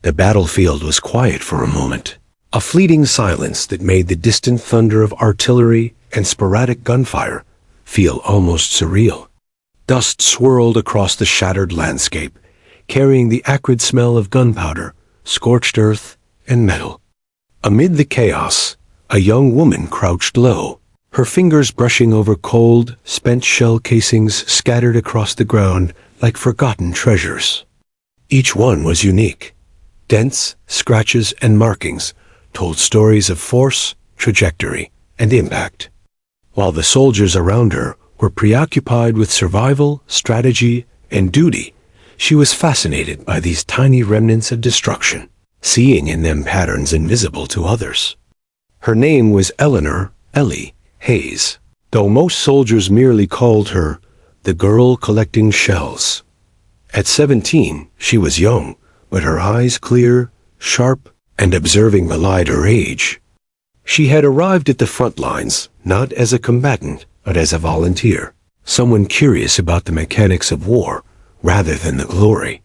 The battlefield was quiet for a moment, a fleeting silence that made the distant thunder of artillery and sporadic gunfire feel almost surreal. Dust swirled across the shattered landscape, carrying the acrid smell of gunpowder, scorched earth, and metal. Amid the chaos, a young woman crouched low, her fingers brushing over cold, spent shell casings scattered across the ground like forgotten treasures. Each one was unique. Dents, scratches, and markings told stories of force, trajectory, and impact. While the soldiers around her were preoccupied with survival, strategy, and duty, she was fascinated by these tiny remnants of destruction, seeing in them patterns invisible to others. Her name was Ellie Hayes, though most soldiers merely called her the girl collecting shells. At 17, she was young, but her eyes clear, sharp, and observing belied her age. She had arrived at the front lines, not as a combatant, but as a volunteer, someone curious about the mechanics of war, rather than the glory.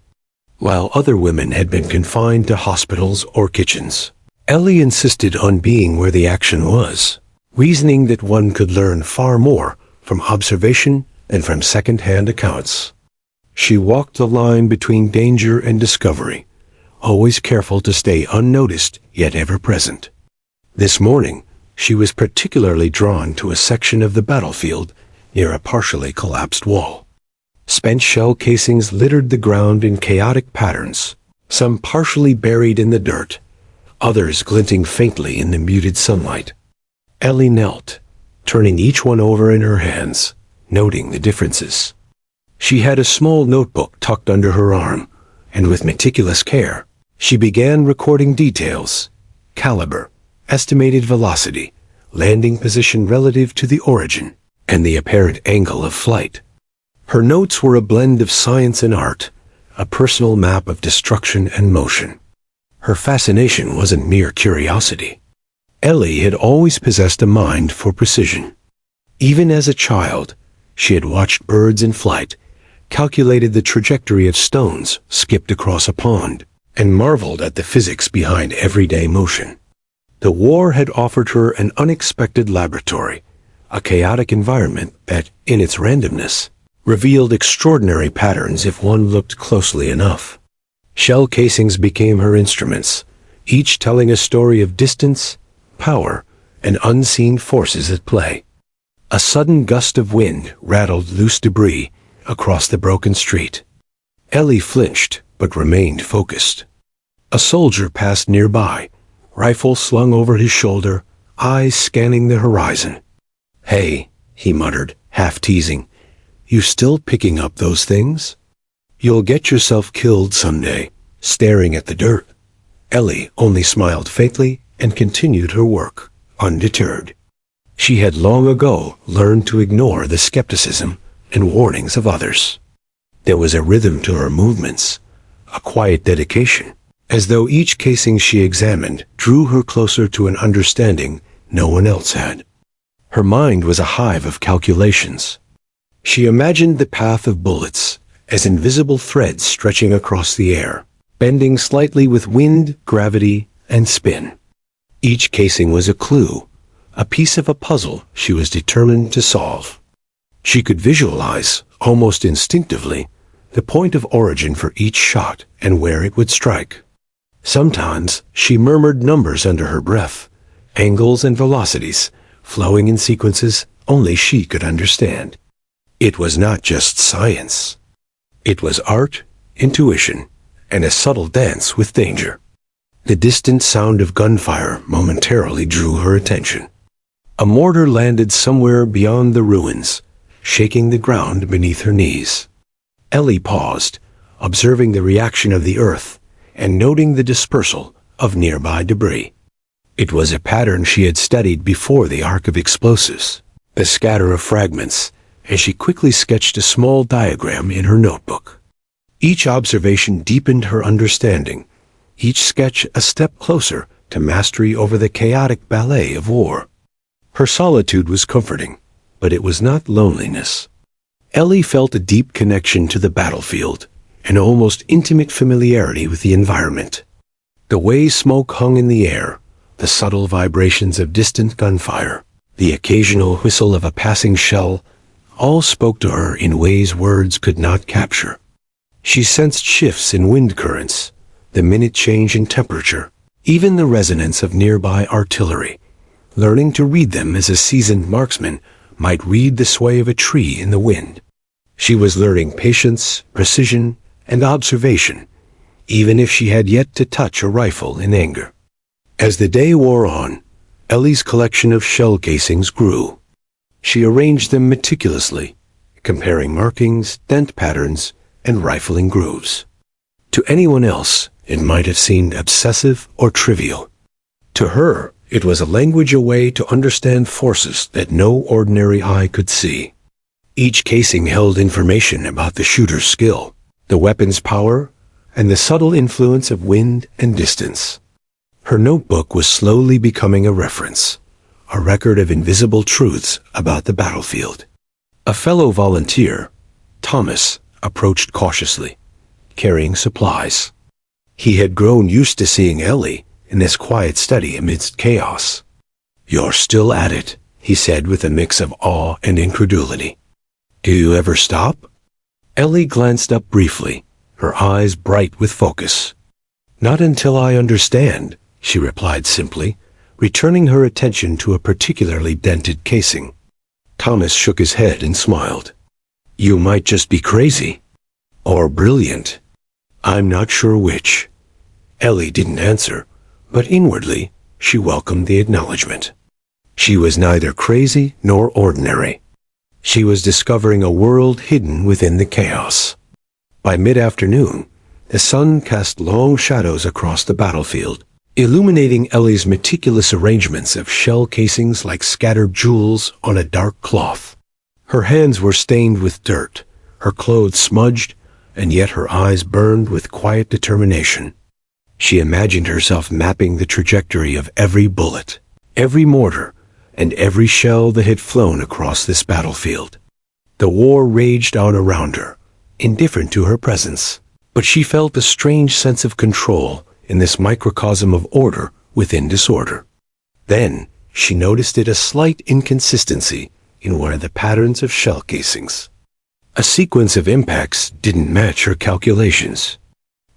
While other women had been confined to hospitals or kitchens, Ellie insisted on being where the action was, reasoning that one could learn far more from observation and from second-hand accounts. She walked the line between danger and discovery, always careful to stay unnoticed yet ever present. This morning, she was particularly drawn to a section of the battlefield near a partially collapsed wall. Spent shell casings littered the ground in chaotic patterns, some partially buried in the dirt, others glinting faintly in the muted sunlight. Ellie knelt, turning each one over in her hands, noting the differences. She had a small notebook tucked under her arm, and with meticulous care, she began recording details: caliber, estimated velocity, landing position relative to the origin, and the apparent angle of flight. Her notes were a blend of science and art, a personal map of destruction and motion. Her fascination wasn't mere curiosity. Ellie had always possessed a mind for precision. Even as a child, she had watched birds in flight, calculated the trajectory of stones skipped across a pond, and marveled at the physics behind everyday motion. The war had offered her an unexpected laboratory, a chaotic environment that, in its randomness, revealed extraordinary patterns if one looked closely enough. Shell casings became her instruments, each telling a story of distance, power, and unseen forces at play. A sudden gust of wind rattled loose debris across the broken street. Ellie flinched, but remained focused. A soldier passed nearby, rifle slung over his shoulder, eyes scanning the horizon. "Hey," he muttered, half teasing, "you still picking up those things? You'll get yourself killed someday," staring at the dirt. Ellie only smiled faintly and continued her work, undeterred. She had long ago learned to ignore the skepticism and warnings of others. There was a rhythm to her movements, a quiet dedication, as though each casing she examined drew her closer to an understanding no one else had. Her mind was a hive of calculations. She imagined the path of bullets as invisible threads stretching across the air, bending slightly with wind, gravity, and spin. Each casing was a clue, a piece of a puzzle she was determined to solve. She could visualize, almost instinctively, the point of origin for each shot and where it would strike. Sometimes she murmured numbers under her breath, angles and velocities, flowing in sequences only she could understand. It was not just science. It was art, intuition, and a subtle dance with danger. The distant sound of gunfire momentarily drew her attention. A mortar landed somewhere beyond the ruins, shaking the ground beneath her knees. Ellie paused, observing the reaction of the earth and noting the dispersal of nearby debris. It was a pattern she had studied before the arc of explosives, the scatter of fragments, and she quickly sketched a small diagram in her notebook. Each observation deepened her understanding, each sketch a step closer to mastery over the chaotic ballet of war. Her solitude was comforting, but it was not loneliness. Ellie felt a deep connection to the battlefield, an almost intimate familiarity with the environment. The way smoke hung in the air, the subtle vibrations of distant gunfire, the occasional whistle of a passing shell, all spoke to her in ways words could not capture. She sensed shifts in wind currents, the minute change in temperature, even the resonance of nearby artillery, learning to read them as a seasoned marksman might read the sway of a tree in the wind. She was learning patience, precision, and observation, even if she had yet to touch a rifle in anger. As the day wore on, Ellie's collection of shell casings grew. She arranged them meticulously, comparing markings, dent patterns, and rifling grooves. To anyone else, it might have seemed obsessive or trivial. To her, it was a language, a way to understand forces that no ordinary eye could see. Each casing held information about the shooter's skill, the weapon's power, and the subtle influence of wind and distance. Her notebook was slowly becoming a reference, a record of invisible truths about the battlefield. A fellow volunteer, Thomas, approached cautiously, carrying supplies. He had grown used to seeing Ellie in this quiet study amidst chaos. "You're still at it," he said with a mix of awe and incredulity. "Do you ever stop?" Ellie glanced up briefly, her eyes bright with focus. "Not until I understand," she replied simply, returning her attention to a particularly dented casing. Thomas shook his head and smiled. "You might just be crazy. Or brilliant. I'm not sure which." Ellie didn't answer, but inwardly she welcomed the acknowledgement. She was neither crazy nor ordinary. She was discovering a world hidden within the chaos. By mid-afternoon, the sun cast long shadows across the battlefield, illuminating Ellie's meticulous arrangements of shell casings like scattered jewels on a dark cloth. Her hands were stained with dirt, her clothes smudged, and yet her eyes burned with quiet determination. She imagined herself mapping the trajectory of every bullet, every mortar, and every shell that had flown across this battlefield. The war raged on around her, indifferent to her presence, but she felt a strange sense of control in this microcosm of order within disorder. Then she noticed a slight inconsistency in one of the patterns of shell casings. A sequence of impacts didn't match her calculations.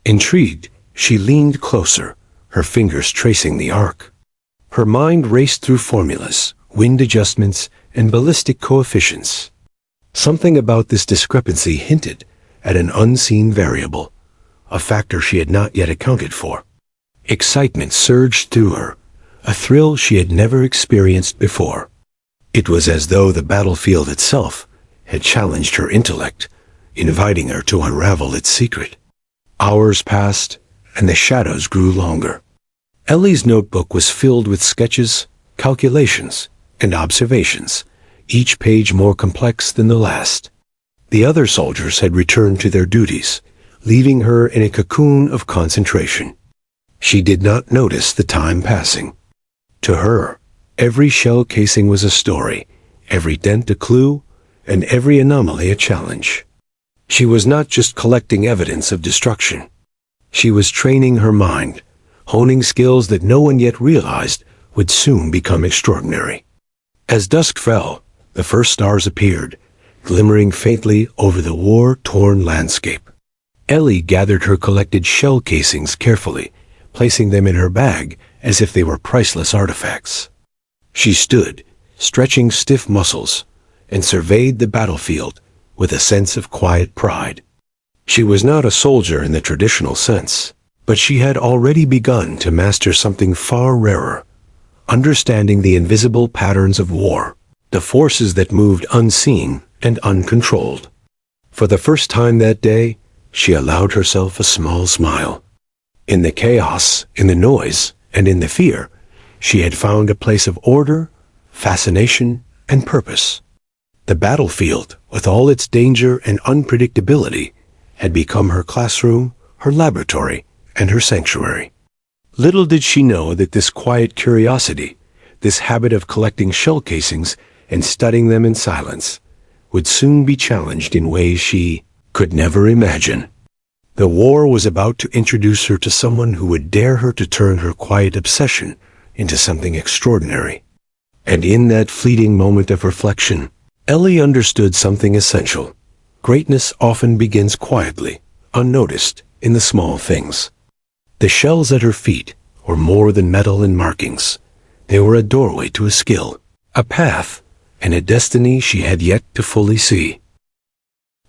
Intrigued, she leaned closer, her fingers tracing the arc. Her mind raced through formulas, wind adjustments, and ballistic coefficients. Something about this discrepancy hinted at an unseen variable, a factor she had not yet accounted for. Excitement surged through her, a thrill she had never experienced before. It was as though the battlefield itself had challenged her intellect, inviting her to unravel its secret. Hours passed, and the shadows grew longer. Ellie's notebook was filled with sketches, calculations, and observations, each page more complex than the last. The other soldiers had returned to their duties, leaving her in a cocoon of concentration. She did not notice the time passing. To her, every shell casing was a story, every dent a clue, and every anomaly a challenge. She was not just collecting evidence of destruction. She was training her mind, honing skills that no one yet realized would soon become extraordinary. As dusk fell, the first stars appeared, glimmering faintly over the war-torn landscape. Ellie gathered her collected shell casings carefully, placing them in her bag as if they were priceless artifacts. She stood, stretching stiff muscles, and surveyed the battlefield with a sense of quiet pride. She was not a soldier in the traditional sense, but she had already begun to master something far rarer, understanding the invisible patterns of war, the forces that moved unseen and uncontrolled. For the first time that day, she allowed herself a small smile. In the chaos, in the noise, and in the fear, she had found a place of order, fascination, and purpose. The battlefield, with all its danger and unpredictability, had become her classroom, her laboratory, and her sanctuary. Little did she know that this quiet curiosity, this habit of collecting shell casings and studying them in silence, would soon be challenged in ways she could never imagine. The war was about to introduce her to someone who would dare her to turn her quiet obsession into something extraordinary. And in that fleeting moment of reflection, Ellie understood something essential. Greatness often begins quietly, unnoticed, in the small things. The shells at her feet were more than metal and markings. They were a doorway to a skill, a path, and a destiny she had yet to fully see.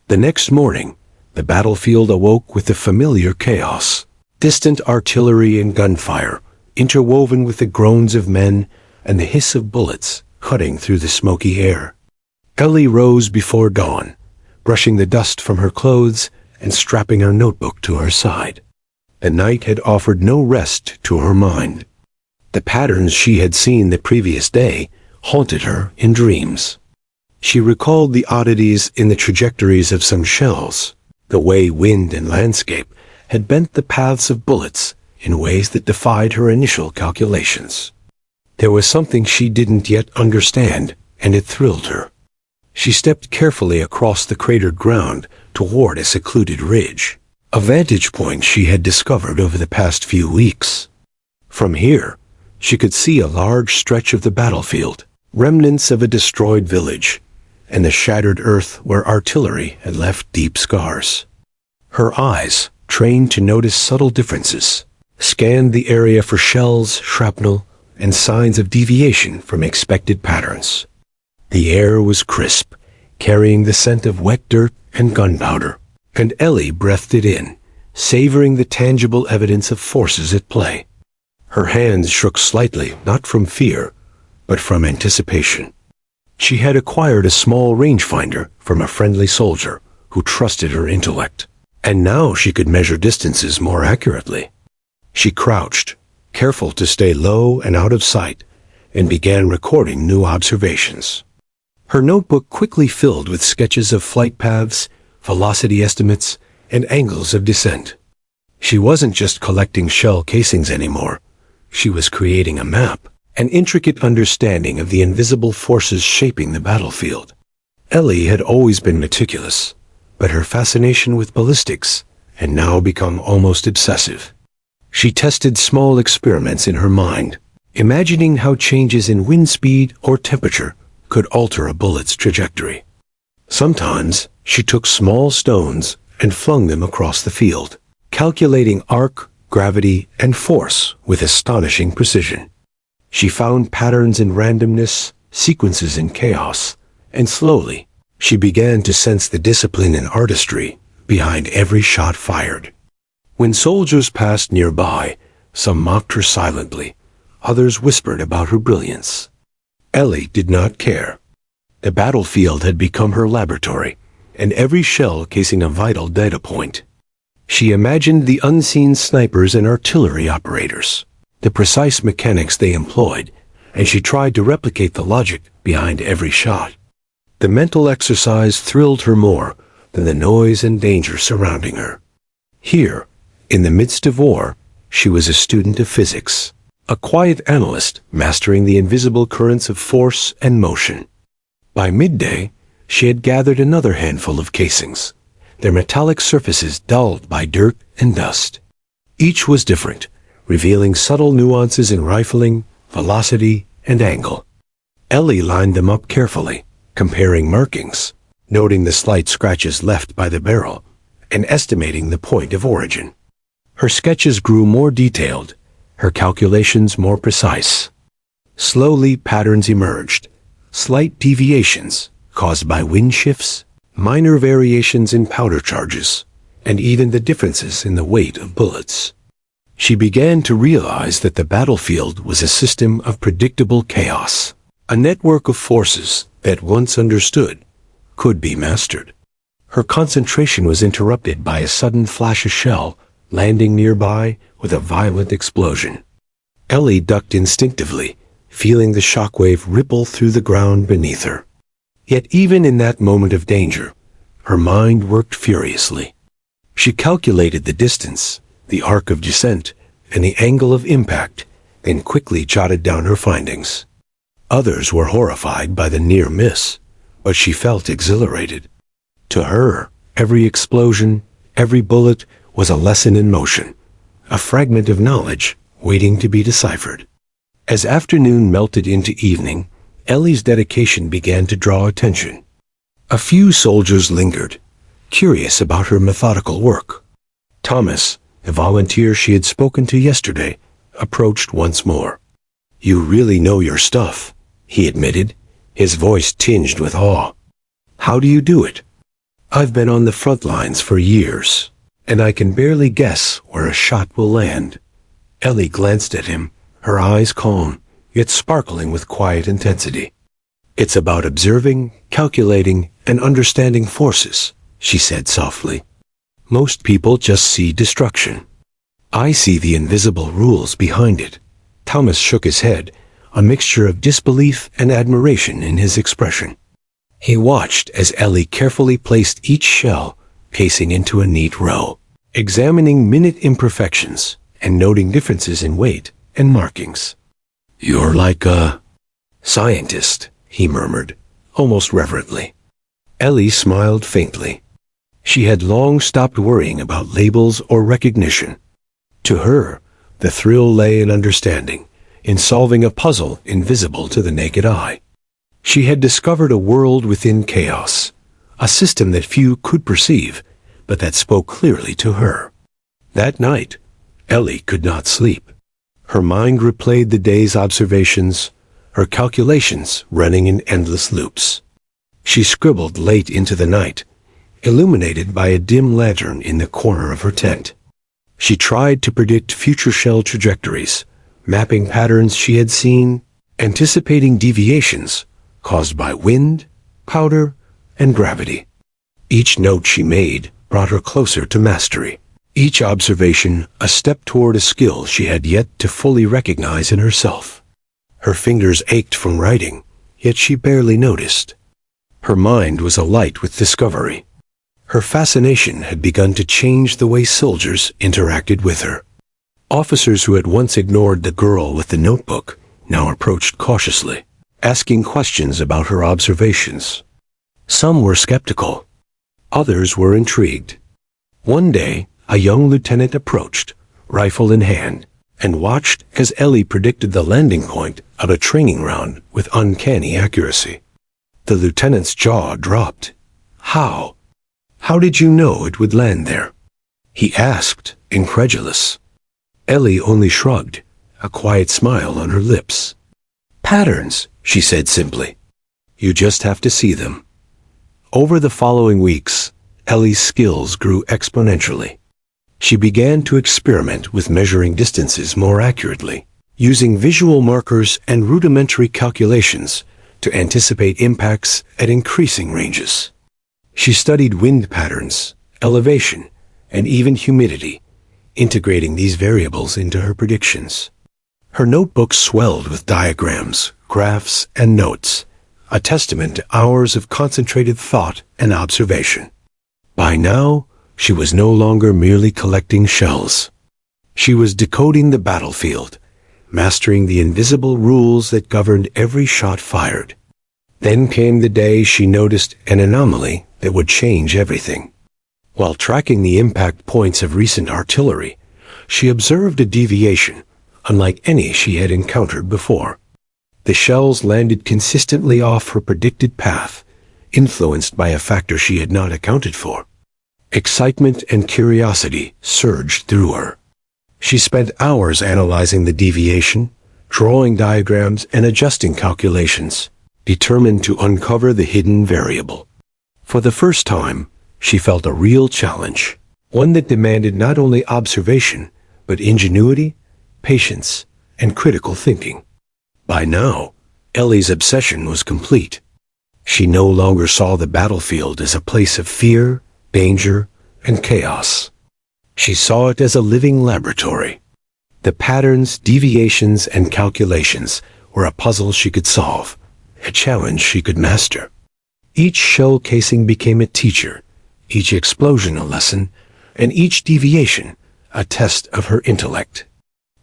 The next morning, the battlefield awoke with the familiar chaos. Distant artillery and gunfire, interwoven with the groans of men and the hiss of bullets cutting through the smoky air. Ellie rose before dawn, brushing the dust from her clothes and strapping her notebook to her side. The night had offered no rest to her mind. The patterns she had seen the previous day haunted her in dreams. She recalled the oddities in the trajectories of some shells, the way wind and landscape had bent the paths of bullets in ways that defied her initial calculations. There was something she didn't yet understand, and it thrilled her. She stepped carefully across the cratered ground toward a secluded ridge, a vantage point she had discovered over the past few weeks. From here, she could see a large stretch of the battlefield, remnants of a destroyed village, and the shattered earth where artillery had left deep scars. Her eyes, trained to notice subtle differences, scanned the area for shells, shrapnel, and signs of deviation from expected patterns. The air was crisp, carrying the scent of wet dirt and gunpowder, and Ellie breathed it in, savoring the tangible evidence of forces at play. Her hands shook slightly, not from fear, but from anticipation. She had acquired a small rangefinder from a friendly soldier who trusted her intellect, and now she could measure distances more accurately. She crouched, careful to stay low and out of sight, and began recording new observations. Her notebook quickly filled with sketches of flight paths, velocity estimates, and angles of descent. She wasn't just collecting shell casings anymore. She was creating a map, an intricate understanding of the invisible forces shaping the battlefield. Ellie had always been meticulous, but her fascination with ballistics had now become almost obsessive. She tested small experiments in her mind, imagining how changes in wind speed or temperature could alter a bullet's trajectory. Sometimes she took small stones and flung them across the field, calculating arc, gravity, and force with astonishing precision. She found patterns in randomness, sequences in chaos, and slowly she began to sense the discipline and artistry behind every shot fired. When soldiers passed nearby, some mocked her silently, others whispered about her brilliance. Ellie did not care. The battlefield had become her laboratory, and every shell casing a vital data point. She imagined the unseen snipers and artillery operators, the precise mechanics they employed, and she tried to replicate the logic behind every shot. The mental exercise thrilled her more than the noise and danger surrounding her. Here, in the midst of war, she was a student of physics, a quiet analyst mastering the invisible currents of force and motion. By midday, she had gathered another handful of casings, their metallic surfaces dulled by dirt and dust. Each was different, revealing subtle nuances in rifling, velocity, and angle. Ellie lined them up carefully, comparing markings, noting the slight scratches left by the barrel, and estimating the point of origin. Her sketches grew more detailed, her calculations more precise. Slowly, patterns emerged, slight deviations caused by wind shifts, minor variations in powder charges, and even the differences in the weight of bullets. She began to realize that the battlefield was a system of predictable chaos, a network of forces that, once understood, could be mastered. Her concentration was interrupted by a sudden flash of shell landing nearby with a violent explosion. Ellie ducked instinctively, feeling the shockwave ripple through the ground beneath her. Yet even in that moment of danger, her mind worked furiously. She calculated the distance, the arc of descent, and the angle of impact, then quickly jotted down her findings. Others were horrified by the near miss, but she felt exhilarated. To her, every explosion, every bullet was a lesson in motion, a fragment of knowledge waiting to be deciphered. As afternoon melted into evening, Ellie's dedication began to draw attention. A few soldiers lingered, curious about her methodical work. Thomas, the volunteer she had spoken to yesterday, approached once more. "You really know your stuff," he admitted, his voice tinged with awe. "How do you do it?" "I've been on the front lines for years, and I can barely guess where a shot will land." Ellie glanced at him, her eyes calm, yet sparkling with quiet intensity. "It's about observing, calculating, and understanding forces," she said softly. "Most people just see destruction. I see the invisible rules behind it." Thomas shook his head, a mixture of disbelief and admiration in his expression. He watched as Ellie carefully placed each shell casing into a neat row, examining minute imperfections and noting differences in weight and markings. "You're like a scientist," he murmured, almost reverently. Ellie smiled faintly. She had long stopped worrying about labels or recognition. To her, the thrill lay in understanding, in solving a puzzle invisible to the naked eye. She had discovered a world within chaos, a system that few could perceive, but that spoke clearly to her. That night, Ellie could not sleep. Her mind replayed the day's observations, her calculations running in endless loops. She scribbled late into the night, illuminated by a dim lantern in the corner of her tent. She tried to predict future shell trajectories, mapping patterns she had seen, anticipating deviations caused by wind, powder, and gravity. Each note she made brought her closer to mastery. Each observation a step toward a skill she had yet to fully recognize in herself. Her fingers ached from writing, yet she barely noticed. Her mind was alight with discovery. Her fascination had begun to change the way soldiers interacted with her. Officers who had once ignored the girl with the notebook now approached cautiously, asking questions about her observations. Some were skeptical. Others were intrigued. One day, a young lieutenant approached, rifle in hand, and watched as Ellie predicted the landing point of a training round with uncanny accuracy. The lieutenant's jaw dropped. "How? How did you know it would land there?" he asked, incredulous. Ellie only shrugged, a quiet smile on her lips. "Patterns," she said simply. "You just have to see them." Over the following weeks, Ellie's skills grew exponentially. She began to experiment with measuring distances more accurately, using visual markers and rudimentary calculations to anticipate impacts at increasing ranges. She studied wind patterns, elevation, and even humidity, integrating these variables into her predictions. Her notebook swelled with diagrams, graphs, and notes, a testament to hours of concentrated thought and observation. By now, she was no longer merely collecting shells. She was decoding the battlefield, mastering the invisible rules that governed every shot fired. Then came the day she noticed an anomaly that would change everything. While tracking the impact points of recent artillery, she observed a deviation, unlike any she had encountered before. The shells landed consistently off her predicted path, influenced by a factor she had not accounted for. Excitement and curiosity surged through her. She spent hours analyzing the deviation, drawing diagrams and adjusting calculations, determined to uncover the hidden variable. For the first time, she felt a real challenge, one that demanded not only observation, but ingenuity, patience, and critical thinking. By now, Ellie's obsession was complete. She no longer saw the battlefield as a place of fear, danger, and chaos. She saw it as a living laboratory. The patterns, deviations, and calculations were a puzzle she could solve, a challenge she could master. Each shell casing became a teacher, each explosion a lesson, and each deviation a test of her intellect.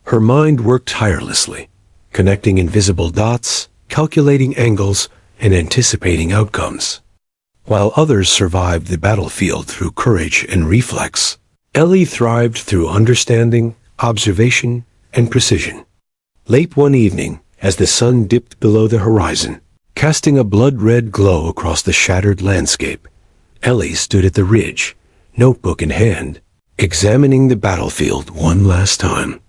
Her mind worked tirelessly, connecting invisible dots, calculating angles, and anticipating outcomes. While others survived the battlefield through courage and reflex, Ellie thrived through understanding, observation, and precision. Late one evening, as the sun dipped below the horizon, casting a blood-red glow across the shattered landscape, Ellie stood at the ridge, notebook in hand, examining the battlefield one last time.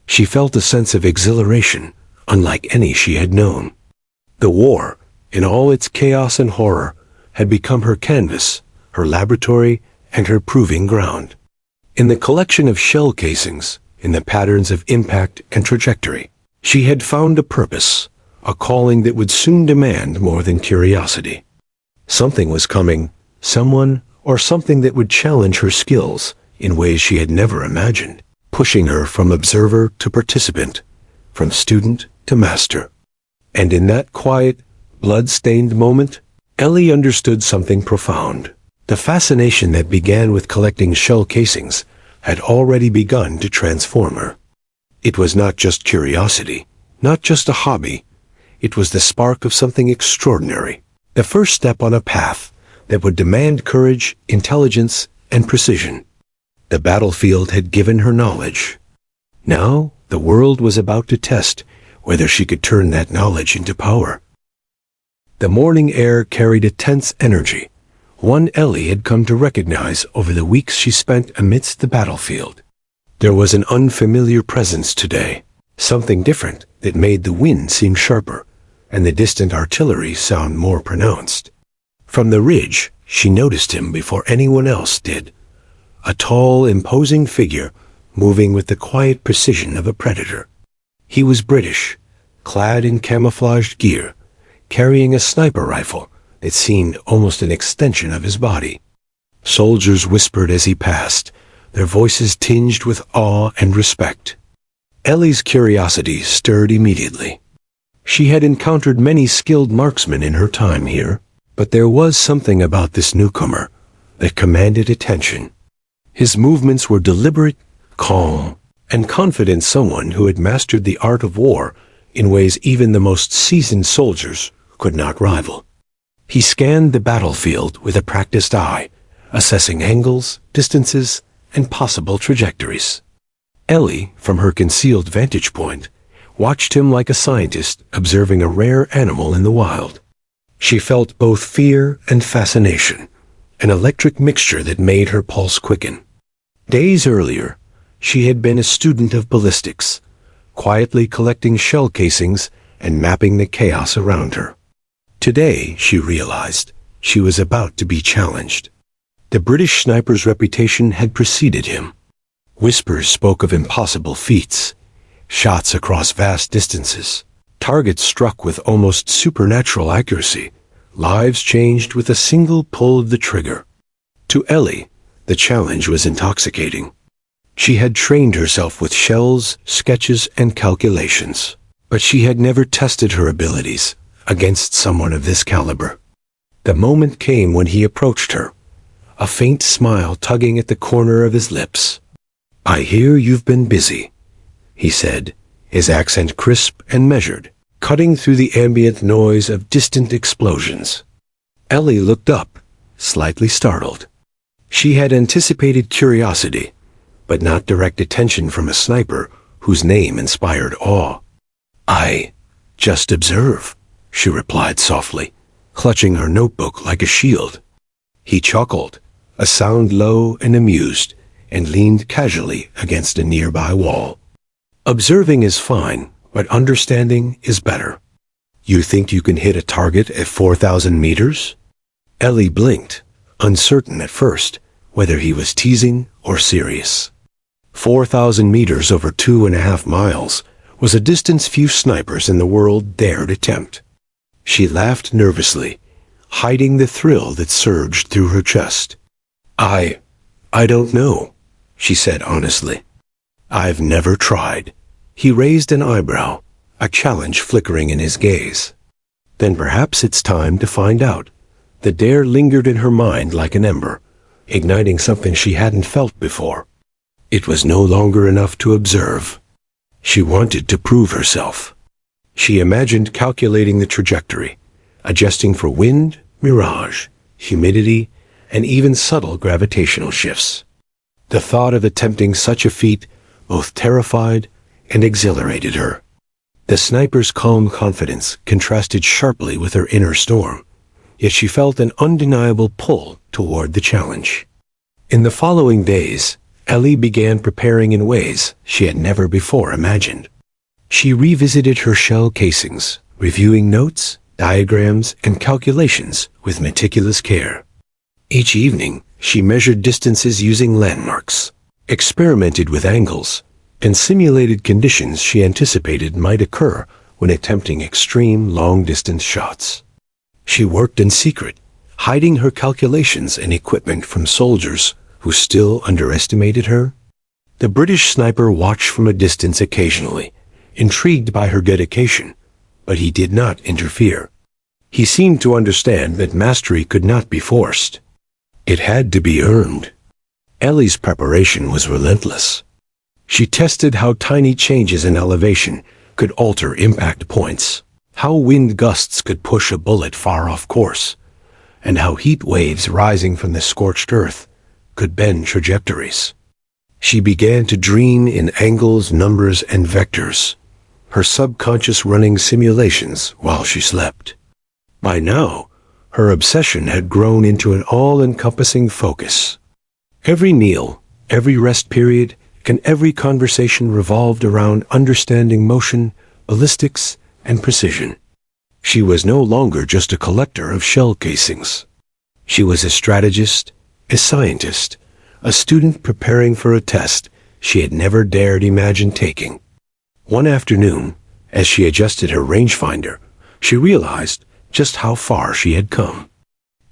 She felt a sense of exhilaration, unlike any she had known. The war, in all its chaos and horror, had become her canvas, her laboratory, and her proving ground. In the collection of shell casings, in the patterns of impact and trajectory, she had found a purpose, a calling that would soon demand more than curiosity. Something was coming, someone or something that would challenge her skills in ways she had never imagined, pushing her from observer to participant, from student to master. And in that quiet, blood-stained moment, Ellie understood something profound. The fascination that began with collecting shell casings had already begun to transform her. It was not just curiosity, not just a hobby. It was the spark of something extraordinary, the first step on a path that would demand courage, intelligence, and precision. The battlefield had given her knowledge. Now, the world was about to test whether she could turn that knowledge into power. The morning air carried a tense energy, one Ellie had come to recognize over the weeks she spent amidst the battlefield. There was an unfamiliar presence today, something different that made the wind seem sharper, and the distant artillery sound more pronounced. From the ridge, she noticed him before anyone else did. A tall, imposing figure, moving with the quiet precision of a predator. He was British, clad in camouflaged gear, carrying a sniper rifle that seemed almost an extension of his body. Soldiers whispered as he passed, their voices tinged with awe and respect. Ellie's curiosity stirred immediately. She had encountered many skilled marksmen in her time here, but there was something about this newcomer that commanded attention. His movements were deliberate, calm, and confident, someone who had mastered the art of war in ways even the most seasoned soldiers could not rival. He scanned the battlefield with a practiced eye, assessing angles, distances, and possible trajectories. Ellie, from her concealed vantage point, watched him like a scientist observing a rare animal in the wild. She felt both fear and fascination, an electric mixture that made her pulse quicken. Days earlier, she had been a student of ballistics, quietly collecting shell casings and mapping the chaos around her. Today, she realized, she was about to be challenged. The British sniper's reputation had preceded him. Whispers spoke of impossible feats, shots across vast distances, targets struck with almost supernatural accuracy, lives changed with a single pull of the trigger. To Ellie, the challenge was intoxicating. She had trained herself with shells, sketches, and calculations, but she had never tested her abilities against someone of this caliber. The moment came when he approached her, a faint smile tugging at the corner of his lips. "I hear you've been busy," he said, his accent crisp and measured, cutting through the ambient noise of distant explosions. Ellie looked up, slightly startled. She had anticipated curiosity, but not direct attention from a sniper whose name inspired awe. "I just observe," she replied softly, clutching her notebook like a shield. He chuckled, a sound low and amused, and leaned casually against a nearby wall. "Observing is fine, but understanding is better. You think you can hit a target at 4,000 meters? Ellie blinked, uncertain at first whether he was teasing or serious. 4,000 meters over 2.5 miles was a distance few snipers in the world dared attempt. She laughed nervously, hiding the thrill that surged through her chest. I don't know," she said honestly. "I've never tried." He raised an eyebrow, a challenge flickering in his gaze. "Then perhaps it's time to find out." The dare lingered in her mind like an ember, igniting something she hadn't felt before. It was no longer enough to observe. She wanted to prove herself. She imagined calculating the trajectory, adjusting for wind, mirage, humidity, and even subtle gravitational shifts. The thought of attempting such a feat both terrified and exhilarated her. The sniper's calm confidence contrasted sharply with her inner storm, yet she felt an undeniable pull toward the challenge. In the following days, Ellie began preparing in ways she had never before imagined. She revisited her shell casings, reviewing notes, diagrams, and calculations with meticulous care. Each evening, she measured distances using landmarks, experimented with angles, and simulated conditions she anticipated might occur when attempting extreme long-distance shots. She worked in secret, hiding her calculations and equipment from soldiers who still underestimated her. The British sniper watched from a distance occasionally, intrigued by her dedication, but he did not interfere. He seemed to understand that mastery could not be forced. It had to be earned. Ellie's preparation was relentless. She tested how tiny changes in elevation could alter impact points, how wind gusts could push a bullet far off course, and how heat waves rising from the scorched earth could bend trajectories. She began to dream in angles, numbers, and vectors, her subconscious running simulations while she slept. By now, her obsession had grown into an all-encompassing focus. Every meal, every rest period, and every conversation revolved around understanding motion, ballistics, and precision. She was no longer just a collector of shell casings. She was a strategist, a scientist, a student preparing for a test she had never dared imagine taking. One afternoon, as she adjusted her rangefinder, she realized just how far she had come.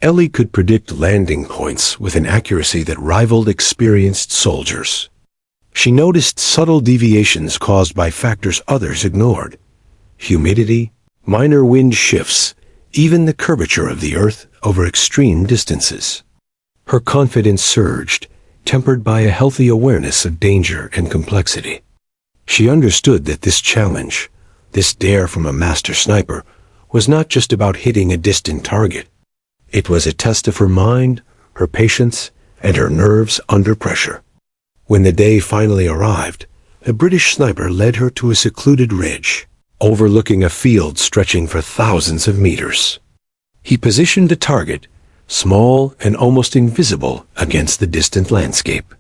Ellie could predict landing points with an accuracy that rivaled experienced soldiers. She noticed subtle deviations caused by factors others ignored: humidity, minor wind shifts, even the curvature of the earth over extreme distances. Her confidence surged, tempered by a healthy awareness of danger and complexity. She understood that this challenge, this dare from a master sniper, was not just about hitting a distant target. It was a test of her mind, her patience, and her nerves under pressure. When the day finally arrived, the British sniper led her to a secluded ridge, overlooking a field stretching for thousands of meters. He positioned the target, small and almost invisible against the distant landscape.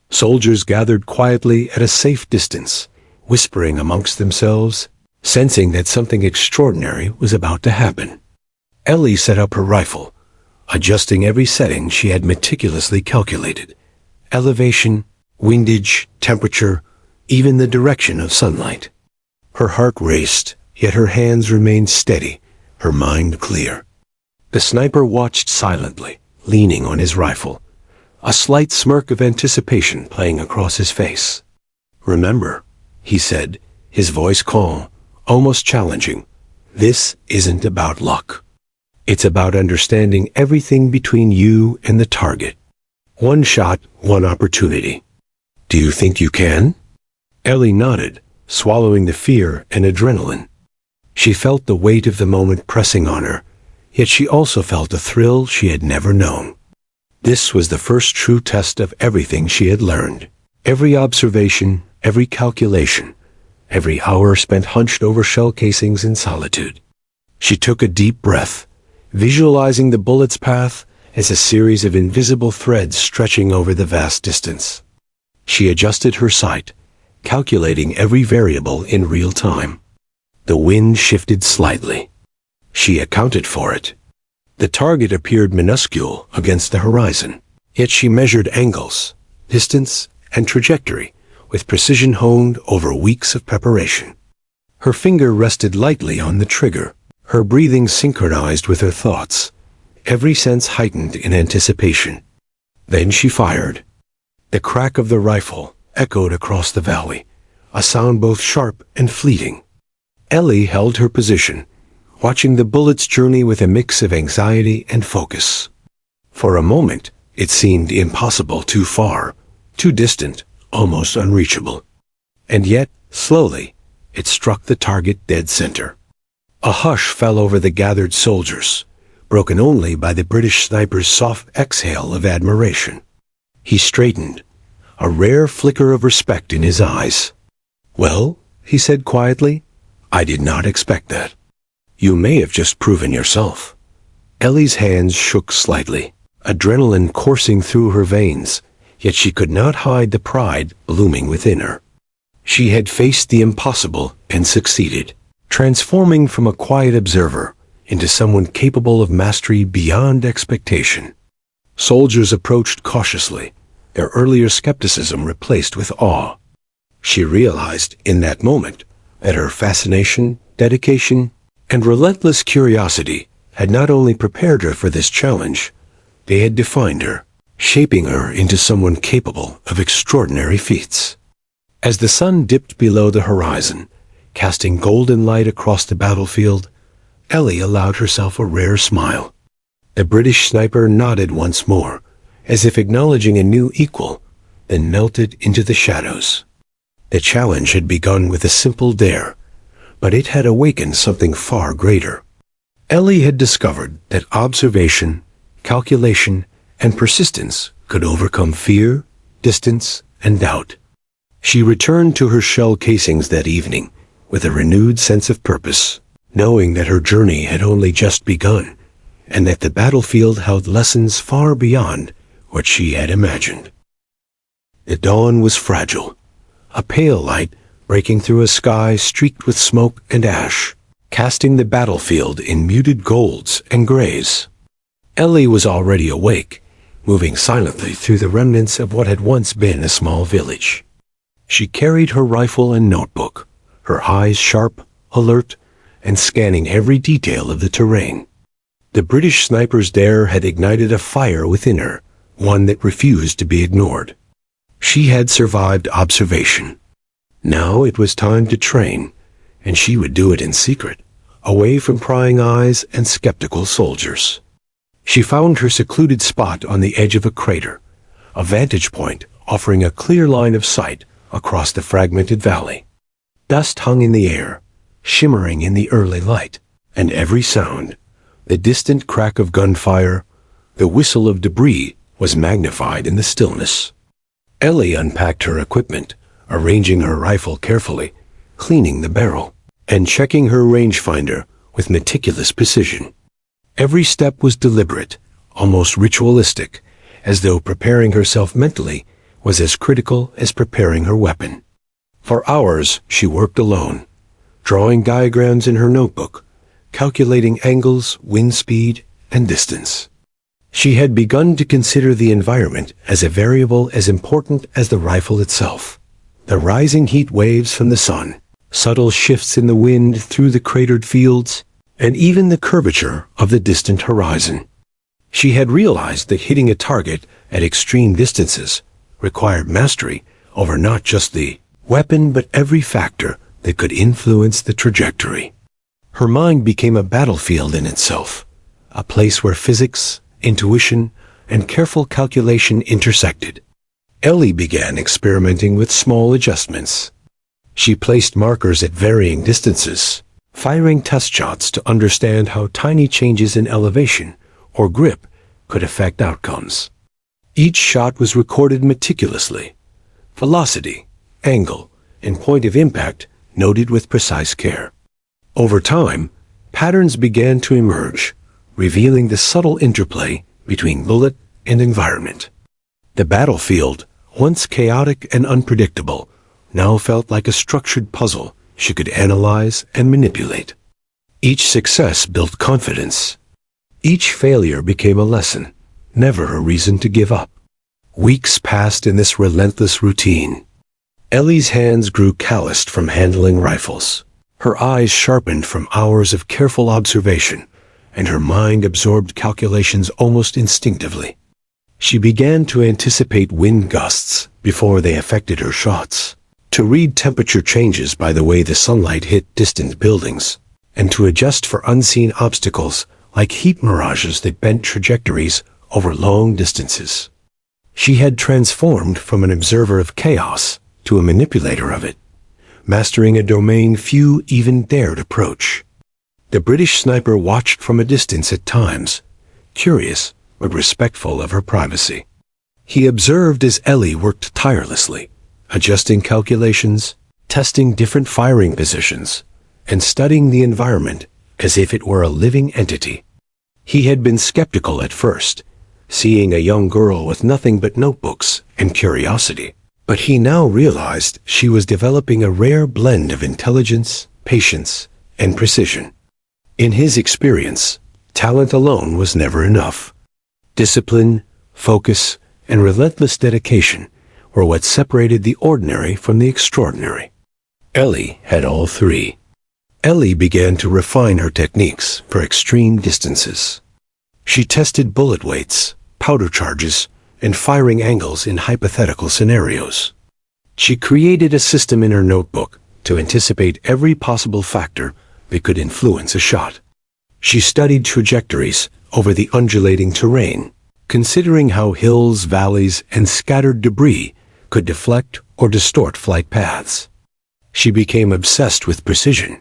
Soldiers gathered quietly at a safe distance, whispering amongst themselves, sensing that something extraordinary was about to happen. Ellie set up her rifle, adjusting every setting she had meticulously calculated: elevation, windage, temperature, even the direction of sunlight. Her heart raced, yet her hands remained steady, her mind clear. The sniper watched silently, leaning on his rifle, a slight smirk of anticipation playing across his face. "Remember," he said, his voice calm, almost challenging, "this isn't about luck. It's about understanding everything between you and the target. One shot, one opportunity. Do you think you can?" Ellie nodded, swallowing the fear and adrenaline. She felt the weight of the moment pressing on her, yet she also felt a thrill she had never known. This was the first true test of everything she had learned. Every observation, every calculation, every hour spent hunched over shell casings in solitude. She took a deep breath, visualizing the bullet's path as a series of invisible threads stretching over the vast distance. She adjusted her sight, calculating every variable in real time. The wind shifted slightly. She accounted for it. The target appeared minuscule against the horizon, yet she measured angles, distance, and trajectory with precision honed over weeks of preparation. Her finger rested lightly on the trigger, her breathing synchronized with her thoughts, every sense heightened in anticipation. Then she fired. The crack of the rifle echoed across the valley, a sound both sharp and fleeting. Ellie held her position, watching the bullet's journey with a mix of anxiety and focus. For a moment, it seemed impossible, too far, too distant, almost unreachable. And yet, slowly, it struck the target dead center. A hush fell over the gathered soldiers, broken only by the British sniper's soft exhale of admiration. He straightened, a rare flicker of respect in his eyes. "Well," he said quietly, "I did not expect that. You may have just proven yourself." Ellie's hands shook slightly, adrenaline coursing through her veins, yet she could not hide the pride blooming within her. She had faced the impossible and succeeded, transforming from a quiet observer into someone capable of mastery beyond expectation. Soldiers approached cautiously, their earlier skepticism replaced with awe. She realized in that moment that her fascination, dedication, and relentless curiosity had not only prepared her for this challenge, they had defined her, shaping her into someone capable of extraordinary feats. As the sun dipped below the horizon, casting golden light across the battlefield, Ellie allowed herself a rare smile. The British sniper nodded once more, as if acknowledging a new equal, then melted into the shadows. The challenge had begun with a simple dare, but it had awakened something far greater. Ellie had discovered that observation, calculation, and persistence could overcome fear, distance, and doubt. She returned to her shell casings that evening with a renewed sense of purpose, knowing that her journey had only just begun, and that the battlefield held lessons far beyond what she had imagined. The dawn was fragile, a pale light breaking through a sky streaked with smoke and ash, casting the battlefield in muted golds and grays. Ellie was already awake, moving silently through the remnants of what had once been a small village. She carried her rifle and notebook, her eyes sharp, alert, and scanning every detail of the terrain. The British sniper's dare had ignited a fire within her, one that refused to be ignored. She had survived observation. Now it was time to train, and she would do it in secret, away from prying eyes and skeptical soldiers. She found her secluded spot on the edge of a crater, a vantage point offering a clear line of sight across the fragmented valley. Dust hung in the air, shimmering in the early light, and every sound, the distant crack of gunfire, the whistle of debris, was magnified in the stillness. Ellie unpacked her equipment, arranging her rifle carefully, cleaning the barrel, and checking her rangefinder with meticulous precision. Every step was deliberate, almost ritualistic, as though preparing herself mentally was as critical as preparing her weapon. For hours she worked alone, drawing diagrams in her notebook, calculating angles, wind speed, and distance. She had begun to consider the environment as a variable as important as the rifle itself. The rising heat waves from the sun, subtle shifts in the wind through the cratered fields, and even the curvature of the distant horizon. She had realized that hitting a target at extreme distances required mastery over not just the weapon but every factor that could influence the trajectory. Her mind became a battlefield in itself, a place where physics, intuition, and careful calculation intersected. Ellie began experimenting with small adjustments. She placed markers at varying distances, firing test shots to understand how tiny changes in elevation or grip could affect outcomes. Each shot was recorded meticulously, velocity, angle, and point of impact noted with precise care. Over time, patterns began to emerge, revealing the subtle interplay between bullet and environment. The battlefield, once chaotic and unpredictable, now felt like a structured puzzle she could analyze and manipulate. Each success built confidence. Each failure became a lesson, never a reason to give up. Weeks passed in this relentless routine. Ellie's hands grew calloused from handling rifles. Her eyes sharpened from hours of careful observation, and her mind absorbed calculations almost instinctively. She began to anticipate wind gusts before they affected her shots, to read temperature changes by the way the sunlight hit distant buildings, and to adjust for unseen obstacles like heat mirages that bent trajectories over long distances. She had transformed from an observer of chaos to a manipulator of it, mastering a domain few even dared approach. The British sniper watched from a distance at times, curious but respectful of her privacy. He observed as Ellie worked tirelessly, adjusting calculations, testing different firing positions, and studying the environment as if it were a living entity. He had been skeptical at first, seeing a young girl with nothing but notebooks and curiosity. But he now realized she was developing a rare blend of intelligence, patience, and precision. In his experience, talent alone was never enough. Discipline, focus, and relentless dedication were what separated the ordinary from the extraordinary. Ellie had all three. Ellie began to refine her techniques for extreme distances. She tested bullet weights, powder charges, and firing angles in hypothetical scenarios. She created a system in her notebook to anticipate every possible factor that could influence a shot. She studied trajectories over the undulating terrain, considering how hills, valleys, and scattered debris could deflect or distort flight paths. She became obsessed with precision,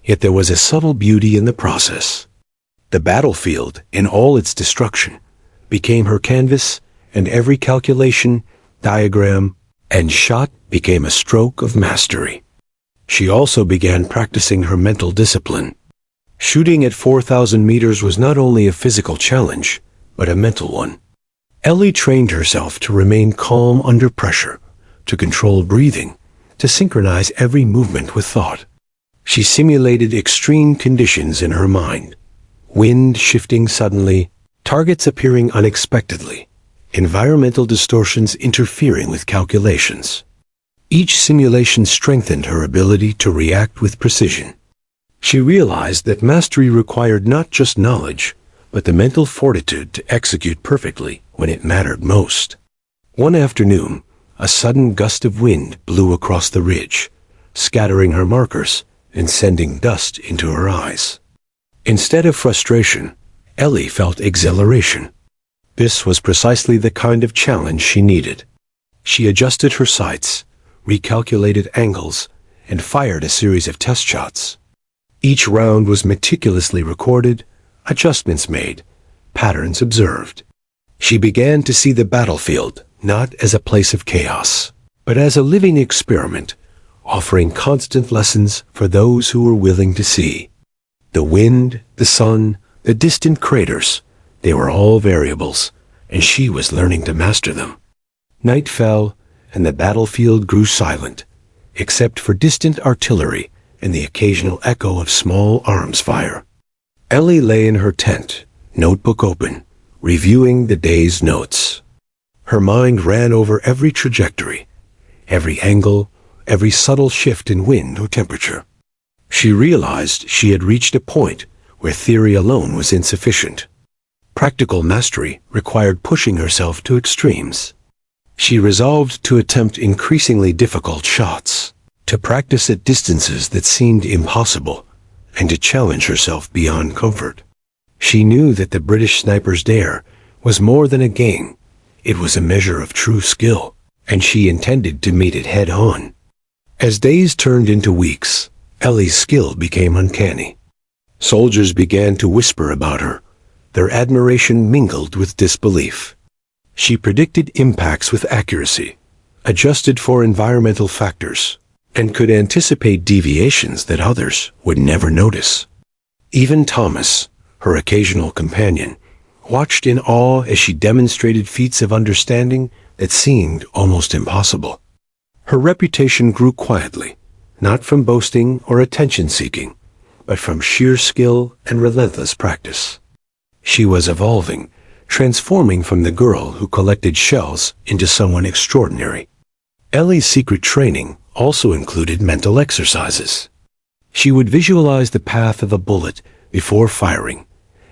yet there was a subtle beauty in the process. The battlefield, in all its destruction, became her canvas, and every calculation, diagram, and shot became a stroke of mastery. She also began practicing her mental discipline. Shooting at 4,000 meters was not only a physical challenge, but a mental one. Ellie trained herself to remain calm under pressure, to control breathing, to synchronize every movement with thought. She simulated extreme conditions in her mind: wind shifting suddenly, targets appearing unexpectedly, environmental distortions interfering with calculations. Each simulation strengthened her ability to react with precision. She realized that mastery required not just knowledge, but the mental fortitude to execute perfectly when it mattered most. One afternoon, a sudden gust of wind blew across the ridge, scattering her markers and sending dust into her eyes. Instead of frustration, Ellie felt exhilaration. This was precisely the kind of challenge she needed. She adjusted her sights, recalculated angles, and fired a series of test shots. Each round was meticulously recorded, adjustments made, patterns observed. She began to see the battlefield not as a place of chaos, but as a living experiment, offering constant lessons for those who were willing to see. The wind, the sun, the distant craters, they were all variables, and she was learning to master them. Night fell, and the battlefield grew silent, except for distant artillery and the occasional echo of small arms fire. Ellie lay in her tent, notebook open, reviewing the day's notes. Her mind ran over every trajectory, every angle, every subtle shift in wind or temperature. She realized she had reached a point where theory alone was insufficient. Practical mastery required pushing herself to extremes. She resolved to attempt increasingly difficult shots, to practice at distances that seemed impossible, and to challenge herself beyond comfort. She knew that the British sniper's dare was more than a game. It was a measure of true skill, and she intended to meet it head-on. As days turned into weeks, Ellie's skill became uncanny. Soldiers began to whisper about her, their admiration mingled with disbelief. She predicted impacts with accuracy, adjusted for environmental factors, and could anticipate deviations that others would never notice. Even Thomas, her occasional companion, watched in awe as she demonstrated feats of understanding that seemed almost impossible. Her reputation grew quietly, not from boasting or attention-seeking, but from sheer skill and relentless practice. She was evolving, transforming from the girl who collected shells into someone extraordinary. Ellie's secret training also included mental exercises. She would visualize the path of a bullet before firing,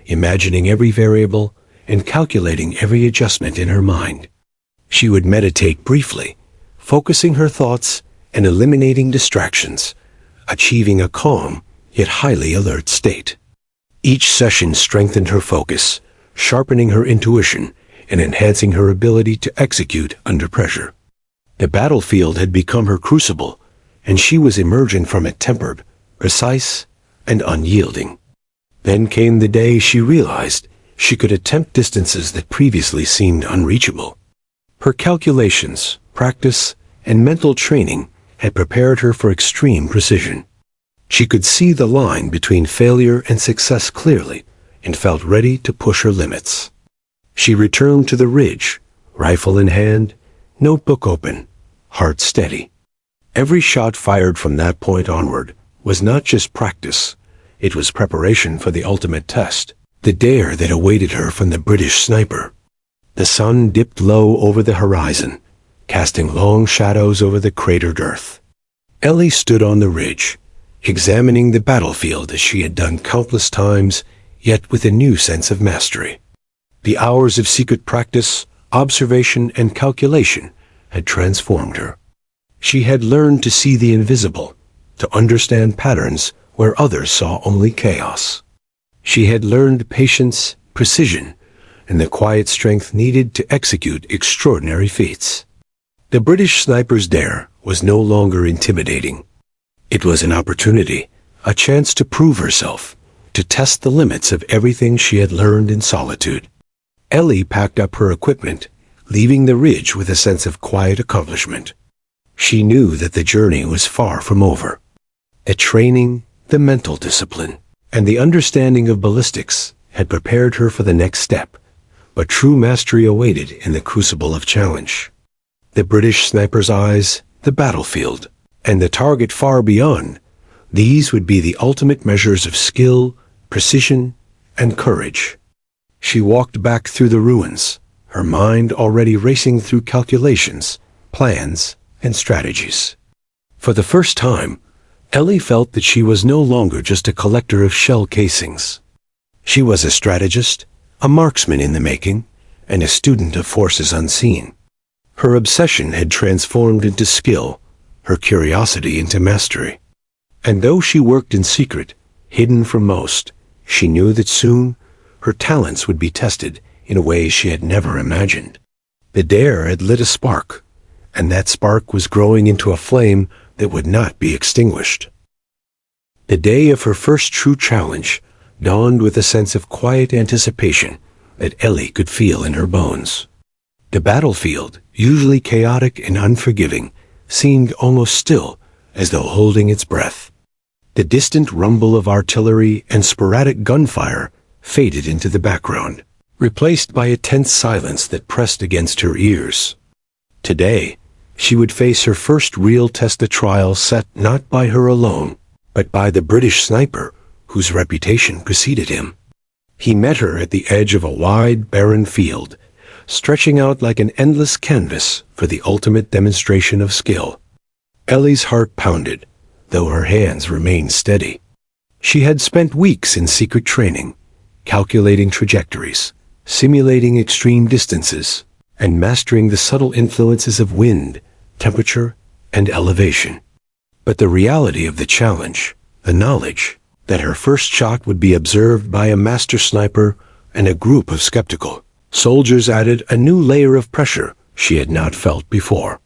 imagining every variable and calculating every adjustment in her mind. She would meditate briefly, focusing her thoughts and eliminating distractions, achieving a calm yet highly alert state. Each session strengthened her focus, sharpening her intuition and enhancing her ability to execute under pressure. The battlefield had become her crucible, and she was emerging from it tempered, precise, and unyielding. Then came the day she realized she could attempt distances that previously seemed unreachable. Her calculations, practice, and mental training had prepared her for extreme precision. She could see the line between failure and success clearly and felt ready to push her limits. She returned to the ridge, rifle in hand, notebook open, heart steady. Every shot fired from that point onward was not just practice, it was preparation for the ultimate test, the dare that awaited her from the British sniper. The sun dipped low over the horizon, casting long shadows over the cratered earth. Ellie stood on the ridge, examining the battlefield as she had done countless times, yet with a new sense of mastery. The hours of secret practice, observation, and calculation had transformed her. She had learned to see the invisible, to understand patterns where others saw only chaos. She had learned patience, precision, and the quiet strength needed to execute extraordinary feats. The British sniper's dare was no longer intimidating. It was an opportunity, a chance to prove herself, to test the limits of everything she had learned in solitude. Ellie packed up her equipment, leaving the ridge with a sense of quiet accomplishment. She knew that the journey was far from over. The training, the mental discipline, and the understanding of ballistics had prepared her for the next step, but true mastery awaited in the crucible of challenge. The British sniper's eyes, the battlefield, and the target far beyond, these would be the ultimate measures of skill, precision, and courage. She walked back through the ruins, her mind already racing through calculations, plans, and strategies. For the first time, Ellie felt that she was no longer just a collector of shell casings. She was a strategist, a marksman in the making, and a student of forces unseen. Her obsession had transformed into skill, her curiosity into mastery. And though she worked in secret, hidden from most, she knew that soon her talents would be tested in a way she had never imagined. The dare had lit a spark, and that spark was growing into a flame that would not be extinguished. The day of her first true challenge dawned with a sense of quiet anticipation that Ellie could feel in her bones. The battlefield, usually chaotic and unforgiving, seemed almost still, as though holding its breath. The distant rumble of artillery and sporadic gunfire faded into the background, replaced by a tense silence that pressed against her ears. Today, she would face her first real test, a trial set not by her alone, but by the British sniper whose reputation preceded him. He met her at the edge of a wide, barren field, stretching out like an endless canvas for the ultimate demonstration of skill. Ellie's heart pounded, though her hands remained steady. She had spent weeks in secret training, calculating trajectories, simulating extreme distances, and mastering the subtle influences of wind, temperature, and elevation. But the reality of the challenge, the knowledge that her first shot would be observed by a master sniper and a group of skeptical soldiers, added a new layer of pressure she had not felt before.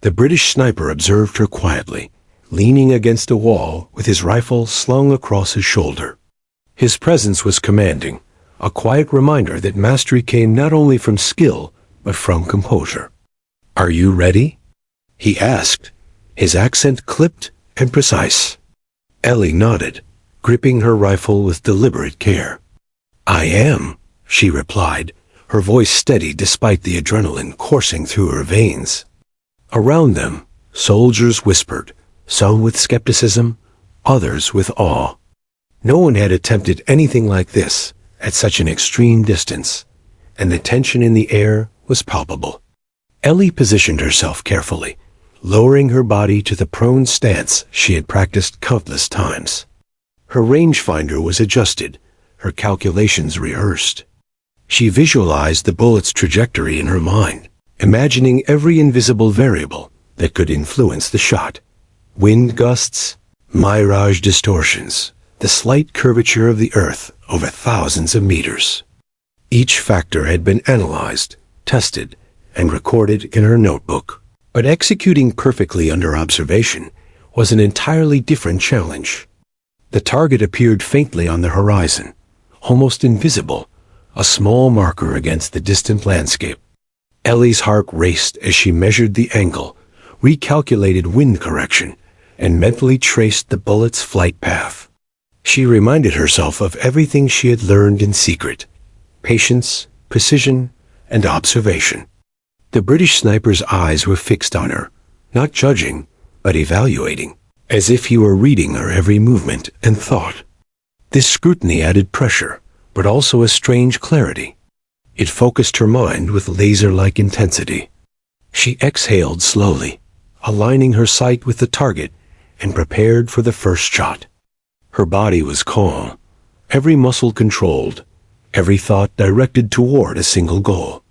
The British sniper observed her quietly, leaning against a wall with his rifle slung across his shoulder. His presence was commanding, a quiet reminder that mastery came not only from skill, but from composure. "Are you ready?" he asked, his accent clipped and precise. Ellie nodded, gripping her rifle with deliberate care. "I am," she replied, her voice steady despite the adrenaline coursing through her veins. Around them, soldiers whispered, some with skepticism, others with awe. No one had attempted anything like this at such an extreme distance, and the tension in the air was palpable. Ellie positioned herself carefully, lowering her body to the prone stance she had practiced countless times. Her rangefinder was adjusted, her calculations rehearsed. She visualized the bullet's trajectory in her mind, imagining every invisible variable that could influence the shot. Wind gusts, mirage distortions, the slight curvature of the earth over thousands of meters. Each factor had been analyzed, tested, and recorded in her notebook. But executing perfectly under observation was an entirely different challenge. The target appeared faintly on the horizon, almost invisible, a small marker against the distant landscape. Ellie's heart raced as she measured the angle, recalculated wind correction, and mentally traced the bullet's flight path. She reminded herself of everything she had learned in secret: patience, precision, and observation. The British sniper's eyes were fixed on her, not judging, but evaluating, as if he were reading her every movement and thought. This scrutiny added pressure, but also a strange clarity. It focused her mind with laser-like intensity. She exhaled slowly, aligning her sight with the target, and prepared for the first shot. Her body was calm, every muscle controlled, every thought directed toward a single goal.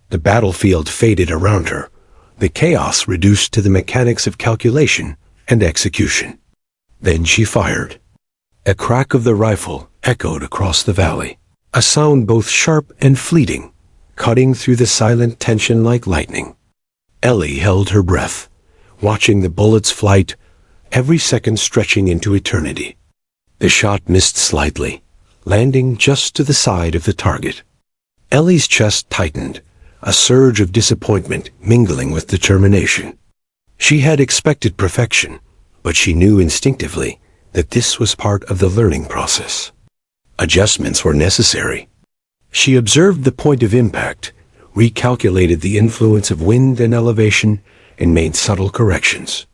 The battlefield faded around her, the chaos reduced to the mechanics of calculation and execution. Then she fired. A crack of the rifle echoed across the valley, a sound both sharp and fleeting, cutting through the silent tension like lightning. Ellie held her breath, watching the bullet's flight, every second stretching into eternity. The shot missed slightly, landing just to the side of the target. Ellie's chest tightened, a surge of disappointment mingling with determination. She had expected perfection, but she knew instinctively that this was part of the learning process. Adjustments were necessary. She observed the point of impact, recalculated the influence of wind and elevation, and made subtle corrections.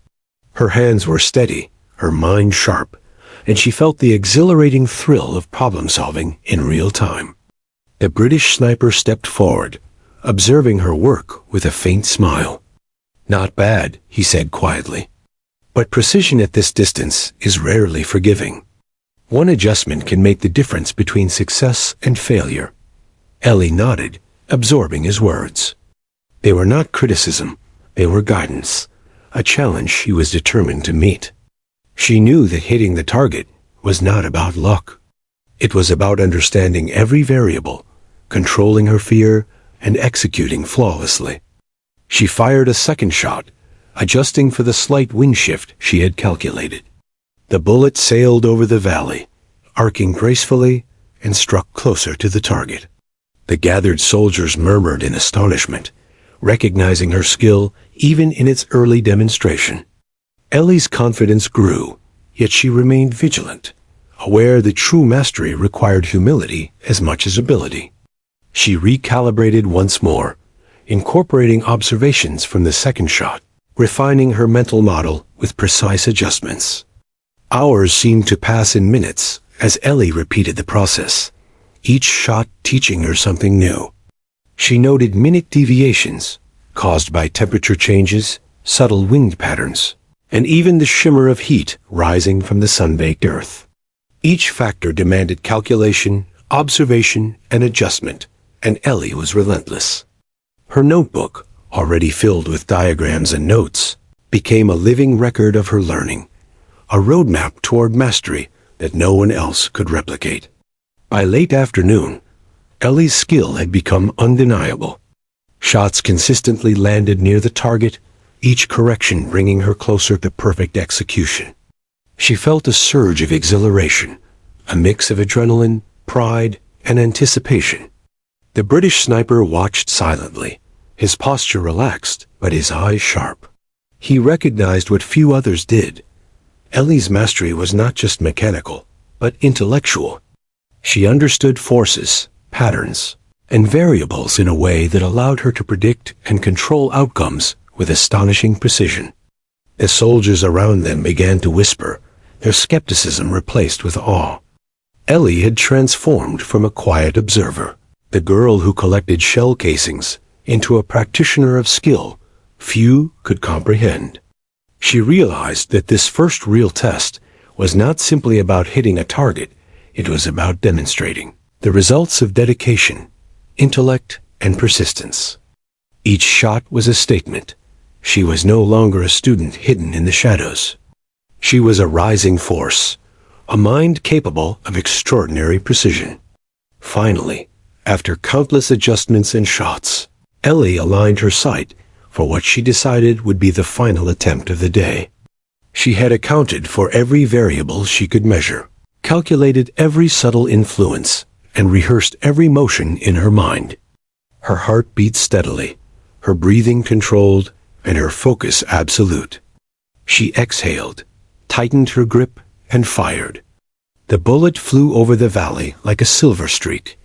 Her hands were steady, her mind sharp, and she felt the exhilarating thrill of problem-solving in real time. The British sniper stepped forward, observing her work with a faint smile. "Not bad," he said quietly. "But precision at this distance is rarely forgiving. One adjustment can make the difference between success and failure." Ellie nodded, absorbing his words. They were not criticism, they were guidance, a challenge she was determined to meet. She knew that hitting the target was not about luck. It was about understanding every variable, controlling her fear, and executing flawlessly. She fired a second shot, adjusting for the slight wind shift she had calculated. The bullet sailed over the valley, arcing gracefully, and struck closer to the target. The gathered soldiers murmured in astonishment, recognizing her skill even in its early demonstration. Ellie's confidence grew, yet she remained vigilant, aware that true mastery required humility as much as ability. She recalibrated once more, incorporating observations from the second shot, refining her mental model with precise adjustments. Hours seemed to pass in minutes as Ellie repeated the process, each shot teaching her something new. She noted minute deviations caused by temperature changes, subtle wind patterns, and even the shimmer of heat rising from the sun-baked earth. Each factor demanded calculation, observation, and adjustment, and Ellie was relentless. Her notebook, already filled with diagrams and notes, became a living record of her learning, a roadmap toward mastery that no one else could replicate. By late afternoon, Ellie's skill had become undeniable. Shots consistently landed near the target, each correction bringing her closer to perfect execution. She felt a surge of exhilaration, a mix of adrenaline, pride, and anticipation. The British sniper watched silently, his posture relaxed, but his eyes sharp. He recognized what few others did. Ellie's mastery was not just mechanical, but intellectual. She understood forces, patterns, and variables in a way that allowed her to predict and control outcomes with astonishing precision. The soldiers around them began to whisper, their skepticism replaced with awe. Ellie had transformed from a quiet observer, the girl who collected shell casings, into a practitioner of skill few could comprehend. She realized that this first real test was not simply about hitting a target, it was about demonstrating the results of dedication, intellect, and persistence. Each shot was a statement. She was no longer a student hidden in the shadows. She was a rising force, a mind capable of extraordinary precision. Finally, after countless adjustments and shots, Ellie aligned her sight for what she decided would be the final attempt of the day. She had accounted for every variable she could measure, calculated every subtle influence, and rehearsed every motion in her mind. Her heart beat steadily, her breathing controlled and her focus absolute. She exhaled, tightened her grip, and fired. The bullet flew over the valley like a silver streak,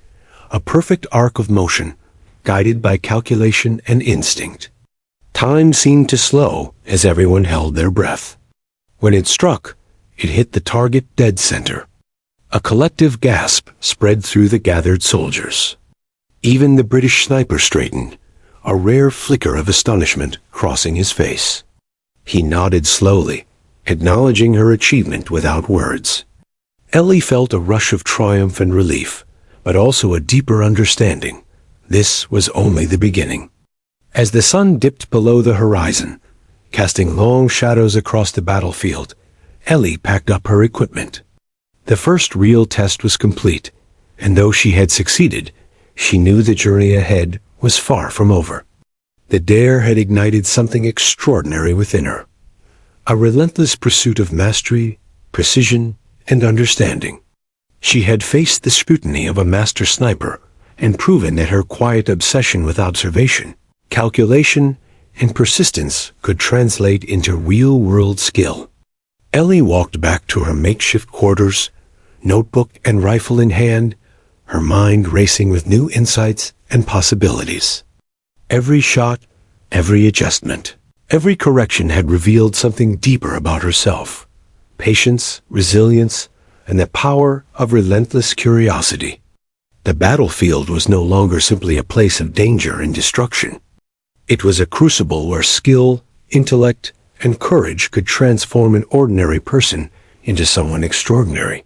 a perfect arc of motion, guided by calculation and instinct. Time seemed to slow as everyone held their breath. When it struck, it hit the target dead center. A collective gasp spread through the gathered soldiers. Even the British sniper straightened, a rare flicker of astonishment crossing his face. He nodded slowly, acknowledging her achievement without words. Ellie felt a rush of triumph and relief, but also a deeper understanding. This was only the beginning. As the sun dipped below the horizon, casting long shadows across the battlefield, Ellie packed up her equipment. The first real test was complete, and though she had succeeded, she knew the journey ahead was far from over. The dare had ignited something extraordinary within her. A relentless pursuit of mastery, precision, and understanding. She had faced the scrutiny of a master sniper and proven that her quiet obsession with observation, calculation, and persistence could translate into real-world skill. Ellie walked back to her makeshift quarters, notebook and rifle in hand, her mind racing with new insights and possibilities. Every shot, every adjustment, every correction had revealed something deeper about herself. Patience, resilience, and the power of relentless curiosity. The battlefield was no longer simply a place of danger and destruction. It was a crucible where skill, intellect, and courage could transform an ordinary person into someone extraordinary.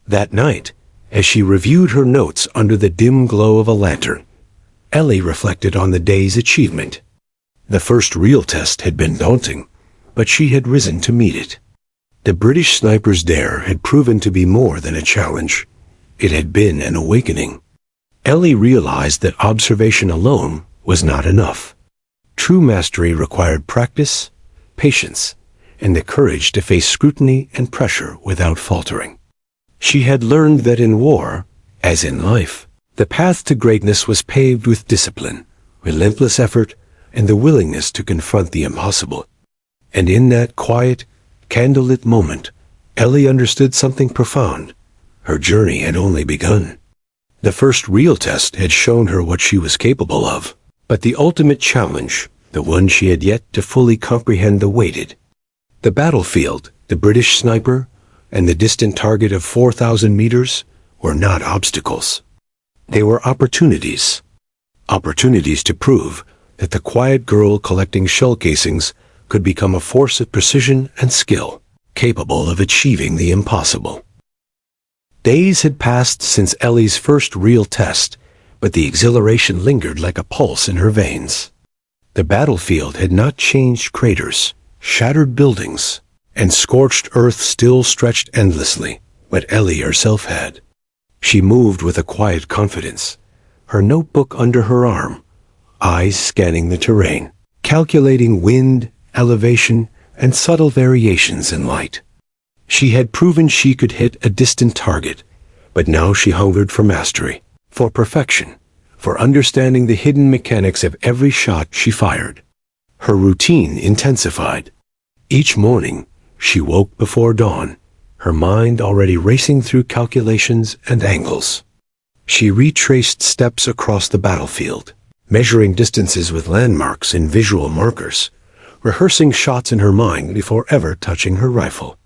That night, as she reviewed her notes under the dim glow of a lantern, Ellie reflected on the day's achievement. The first real test had been daunting, but she had risen to meet it. The British sniper's dare had proven to be more than a challenge. It had been an awakening. Ellie realized that observation alone was not enough. True mastery required practice, patience, and the courage to face scrutiny and pressure without faltering. She had learned that in war, as in life, the path to greatness was paved with discipline, relentless effort, and the willingness to confront the impossible. And in that quiet, candlelit moment, Ellie understood something profound. Her journey had only begun. The first real test had shown her what she was capable of, but the ultimate challenge, the one she had yet to fully comprehend, awaited. The battlefield, the British sniper, and the distant target of 4,000 meters were not obstacles. They were opportunities. Opportunities to prove that the quiet girl collecting shell casings could become a force of precision and skill, capable of achieving the impossible. Days had passed since Ellie's first real test, but the exhilaration lingered like a pulse in her veins. The battlefield had not changed. Craters, shattered buildings, and scorched earth still stretched endlessly, but Ellie herself had. She moved with a quiet confidence, her notebook under her arm, eyes scanning the terrain, calculating wind, elevation, and subtle variations in light. She had proven she could hit a distant target, but now she hungered for mastery, for perfection, for understanding the hidden mechanics of every shot she fired. Her routine intensified. Each morning, she woke before dawn, her mind already racing through calculations and angles. She retraced steps across the battlefield, measuring distances with landmarks and visual markers, rehearsing shots in her mind before ever touching her rifle.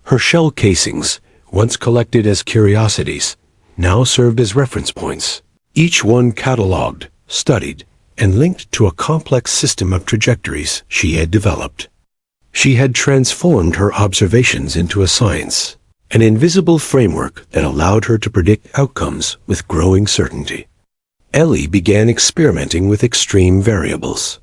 Her shell casings, once collected as curiosities, now served as reference points, each one catalogued, studied, and linked to a complex system of trajectories she had developed. She had transformed her observations into a science, an invisible framework that allowed her to predict outcomes with growing certainty. Ellie began experimenting with extreme variables.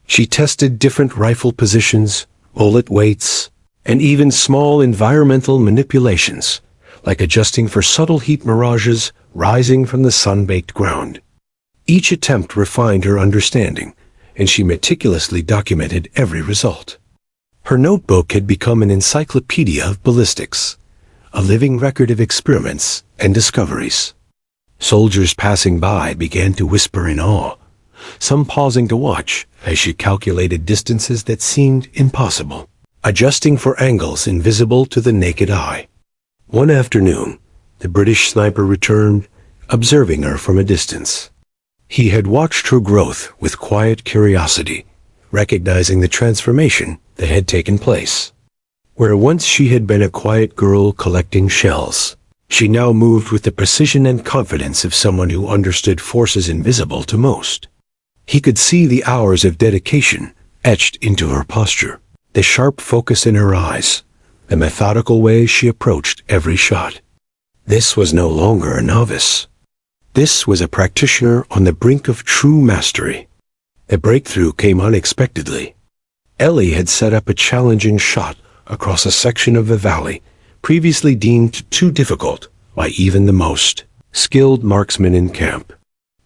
She tested different rifle positions, bullet weights, and even small environmental manipulations, like adjusting for subtle heat mirages rising from the sun-baked ground. Each attempt refined her understanding, and she meticulously documented every result. Her notebook had become an encyclopedia of ballistics, a living record of experiments and discoveries. Soldiers passing by began to whisper in awe, some pausing to watch as she calculated distances that seemed impossible, adjusting for angles invisible to the naked eye. One afternoon, the British sniper returned, observing her from a distance. He had watched her growth with quiet curiosity, recognizing the transformation that had taken place. Where once she had been a quiet girl collecting shells, she now moved with the precision and confidence of someone who understood forces invisible to most. He could see the hours of dedication etched into her posture, the sharp focus in her eyes, the methodical way she approached every shot. This was no longer a novice. This was a practitioner on the brink of true mastery. The breakthrough came unexpectedly. Ellie had set up a challenging shot across a section of the valley previously deemed too difficult by even the most skilled marksman in camp.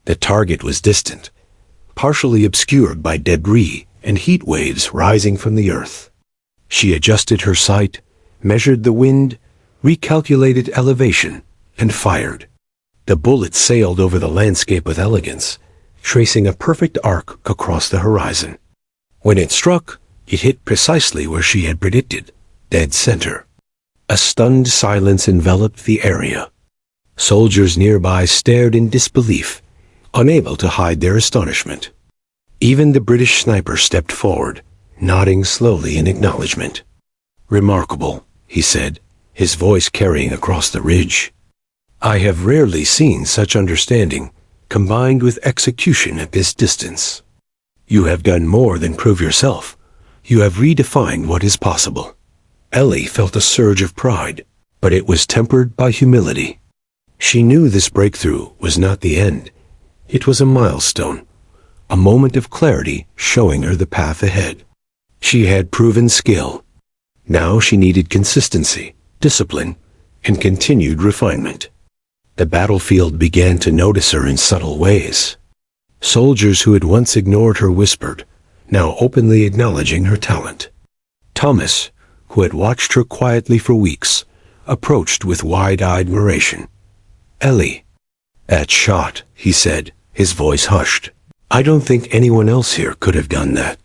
The target was distant, partially obscured by debris and heat waves rising from the earth. She adjusted her sight, measured the wind, recalculated elevation, and fired. The bullet sailed over the landscape with elegance, tracing a perfect arc across the horizon. When it struck, it hit precisely where she had predicted, dead center. A stunned silence enveloped the area. Soldiers nearby stared in disbelief, unable to hide their astonishment. Even the British sniper stepped forward, nodding slowly in acknowledgement. "Remarkable," he said, his voice carrying across the ridge. "I have rarely seen such understanding, combined with execution at this distance. You have done more than prove yourself. You have redefined what is possible." Ellie felt a surge of pride, but it was tempered by humility. She knew this breakthrough was not the end. It was a milestone, a moment of clarity showing her the path ahead. She had proven skill. Now she needed consistency, discipline, and continued refinement. The battlefield began to notice her in subtle ways. Soldiers who had once ignored her whispered, now openly acknowledging her talent. Thomas, who had watched her quietly for weeks, approached with wide-eyed admiration. "Ellie." "That shot," he said, his voice hushed. "I don't think anyone else here could have done that."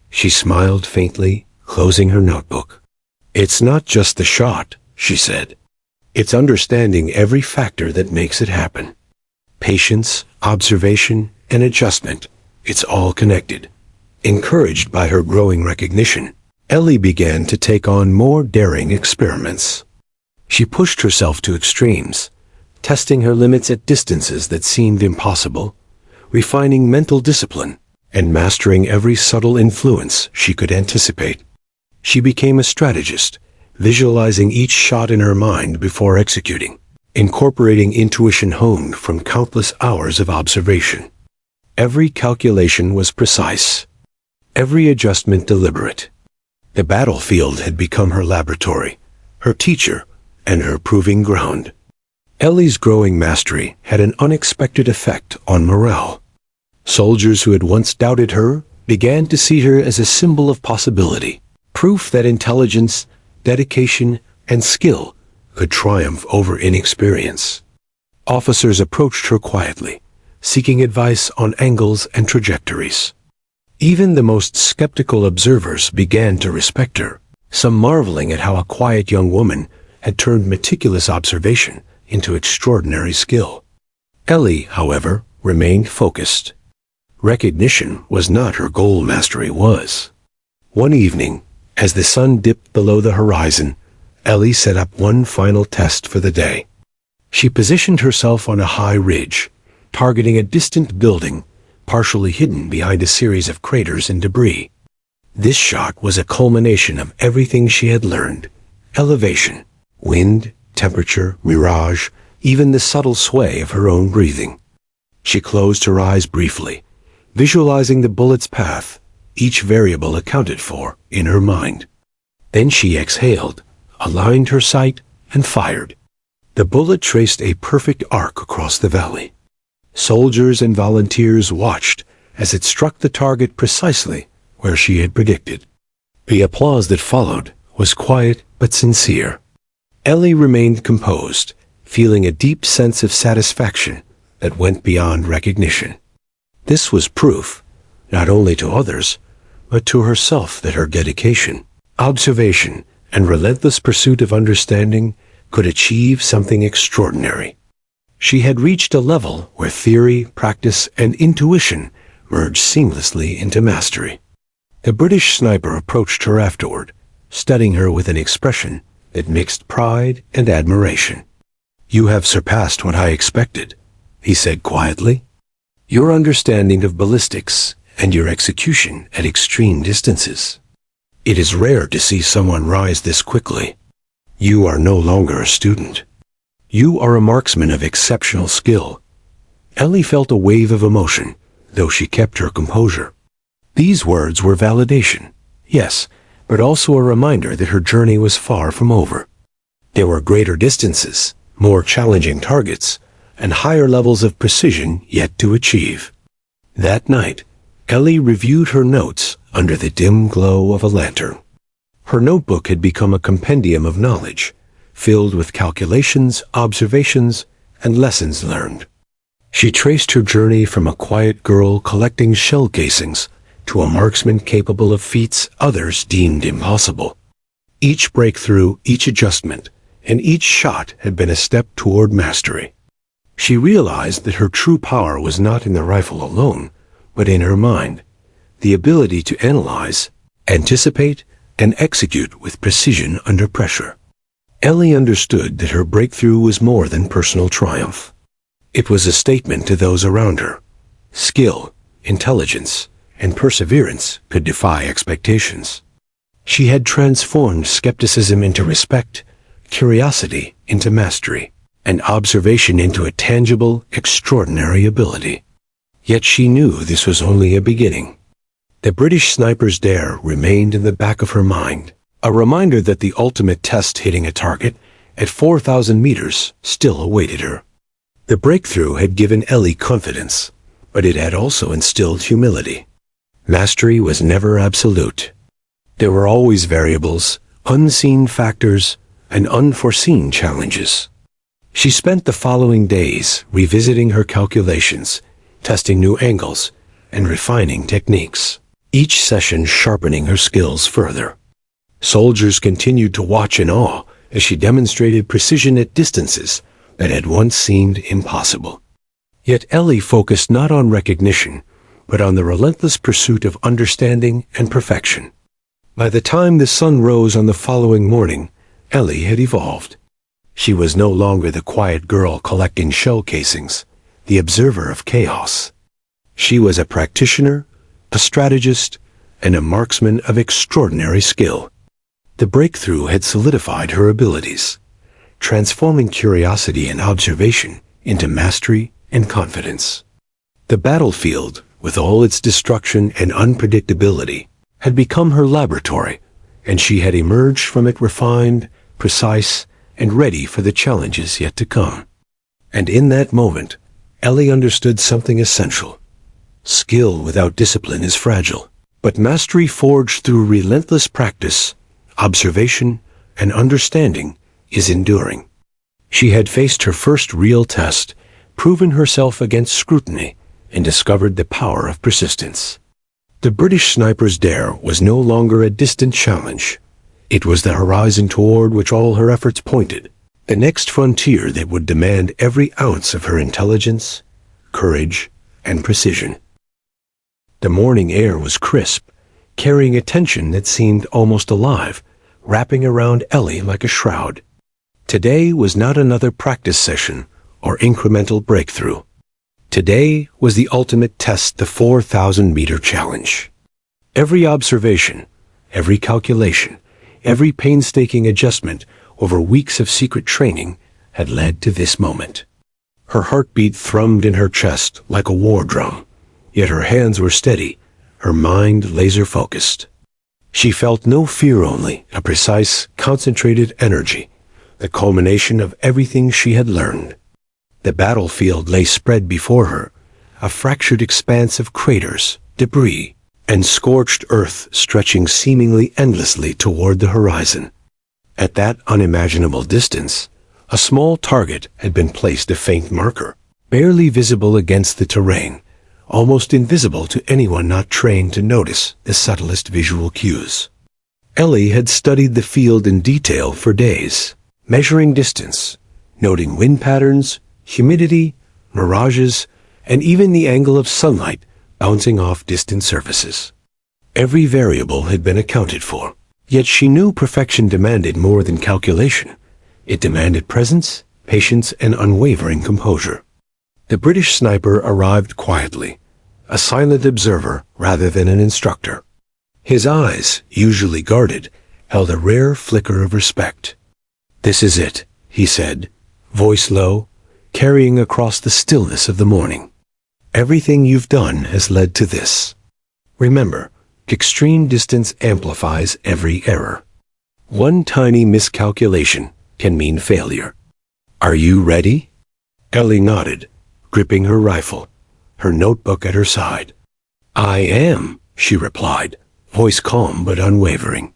She smiled faintly, closing her notebook. "It's not just the shot," she said. "It's understanding every factor that makes it happen. Patience, observation, and adjustment. It's all connected." Encouraged by her growing recognition, Ellie began to take on more daring experiments. She pushed herself to extremes, testing her limits at distances that seemed impossible, refining mental discipline, and mastering every subtle influence she could anticipate. She became a strategist, visualizing each shot in her mind before executing, incorporating intuition honed from countless hours of observation. Every calculation was precise, every adjustment deliberate. The battlefield had become her laboratory, her teacher, and her proving ground. Ellie's growing mastery had an unexpected effect on morale. Soldiers who had once doubted her began to see her as a symbol of possibility, proof that intelligence, dedication, and skill could triumph over inexperience. Officers approached her quietly, seeking advice on angles and trajectories. Even the most skeptical observers began to respect her, some marveling at how a quiet young woman had turned meticulous observation into extraordinary skill. Ellie, however, remained focused. Recognition was not her goal, mastery was. One evening, as the sun dipped below the horizon, Ellie set up one final test for the day. She positioned herself on a high ridge, targeting a distant building, partially hidden behind a series of craters and debris. This shot was a culmination of everything she had learned: elevation, wind, temperature, mirage, even the subtle sway of her own breathing. She closed her eyes briefly, visualizing the bullet's path, each variable accounted for in her mind. Then she exhaled, aligned her sight, and fired. The bullet traced a perfect arc across the valley. Soldiers and volunteers watched as it struck the target precisely where she had predicted. The applause that followed was quiet but sincere. Ellie remained composed, feeling a deep sense of satisfaction that went beyond recognition. This was proof, not only to others, but to herself that her dedication, observation, and relentless pursuit of understanding could achieve something extraordinary. She had reached a level where theory, practice, and intuition merged seamlessly into mastery. The British sniper approached her afterward, studying her with an expression that mixed pride and admiration. "You have surpassed what I expected," he said quietly. "Your understanding of ballistics and your execution at extreme distances. It is rare to see someone rise this quickly. You are no longer a student. You are a marksman of exceptional skill." Ellie felt a wave of emotion, though she kept her composure. These words were validation, yes, but also a reminder that her journey was far from over. There were greater distances, more challenging targets, and higher levels of precision yet to achieve. That night, Ellie reviewed her notes under the dim glow of a lantern. Her notebook had become a compendium of knowledge, filled with calculations, observations, and lessons learned. She traced her journey from a quiet girl collecting shell casings to a marksman capable of feats others deemed impossible. Each breakthrough, each adjustment, and each shot had been a step toward mastery. She realized that her true power was not in the rifle alone, but in her mind, the ability to analyze, anticipate, and execute with precision under pressure. Ellie understood that her breakthrough was more than personal triumph. It was a statement to those around her. Skill, intelligence, and perseverance could defy expectations. She had transformed skepticism into respect, curiosity into mastery, and observation into a tangible, extraordinary ability. Yet she knew this was only a beginning. The British sniper's dare remained in the back of her mind, a reminder that the ultimate test hitting a target at 4,000 meters still awaited her. The breakthrough had given Ellie confidence, but it had also instilled humility. Mastery was never absolute. There were always variables, unseen factors, and unforeseen challenges. She spent the following days revisiting her calculations, testing new angles, and refining techniques, each session sharpening her skills further. Soldiers continued to watch in awe as she demonstrated precision at distances that had once seemed impossible. Yet Ellie focused not on recognition, but on the relentless pursuit of understanding and perfection. By the time the sun rose on the following morning, Ellie had evolved. She was no longer the quiet girl collecting shell casings, the observer of chaos. She was a practitioner, a strategist, and a marksman of extraordinary skill. The breakthrough had solidified her abilities, transforming curiosity and observation into mastery and confidence. The battlefield, with all its destruction and unpredictability, had become her laboratory, and she had emerged from it refined, precise, and ready for the challenges yet to come. And in that moment, Ellie understood something essential. Skill without discipline is fragile, but mastery forged through relentless practice, observation, and understanding is enduring. She had faced her first real test, proven herself against scrutiny, and discovered the power of persistence. The British sniper's dare was no longer a distant challenge. It was the horizon toward which all her efforts pointed, the next frontier that would demand every ounce of her intelligence, courage, and precision. The morning air was crisp, carrying a tension that seemed almost alive, wrapping around Ellie like a shroud. Today was not another practice session or incremental breakthrough. Today was the ultimate test, the 4,000-meter challenge. Every observation, every calculation, every painstaking adjustment over weeks of secret training had led to this moment. Her heartbeat thrummed in her chest like a war drum, yet her hands were steady, her mind laser-focused. She felt no fear, only a precise, concentrated energy, the culmination of everything she had learned. The battlefield lay spread before her, a fractured expanse of craters, debris, and scorched earth stretching seemingly endlessly toward the horizon. At that unimaginable distance, a small target had been placed, a faint marker, barely visible against the terrain, almost invisible to anyone not trained to notice the subtlest visual cues. Ellie had studied the field in detail for days, measuring distance, noting wind patterns, humidity, mirages, and even the angle of sunlight bouncing off distant surfaces. Every variable had been accounted for, yet she knew perfection demanded more than calculation. It demanded presence, patience, and unwavering composure. The British sniper arrived quietly, a silent observer rather than an instructor. His eyes, usually guarded, held a rare flicker of respect. "This is it," he said, voice low, carrying across the stillness of the morning. "Everything you've done has led to this. Remember, extreme distance amplifies every error. One tiny miscalculation can mean failure. Are you ready?" Ellie nodded, gripping her rifle, her notebook at her side. "I am," she replied, voice calm but unwavering.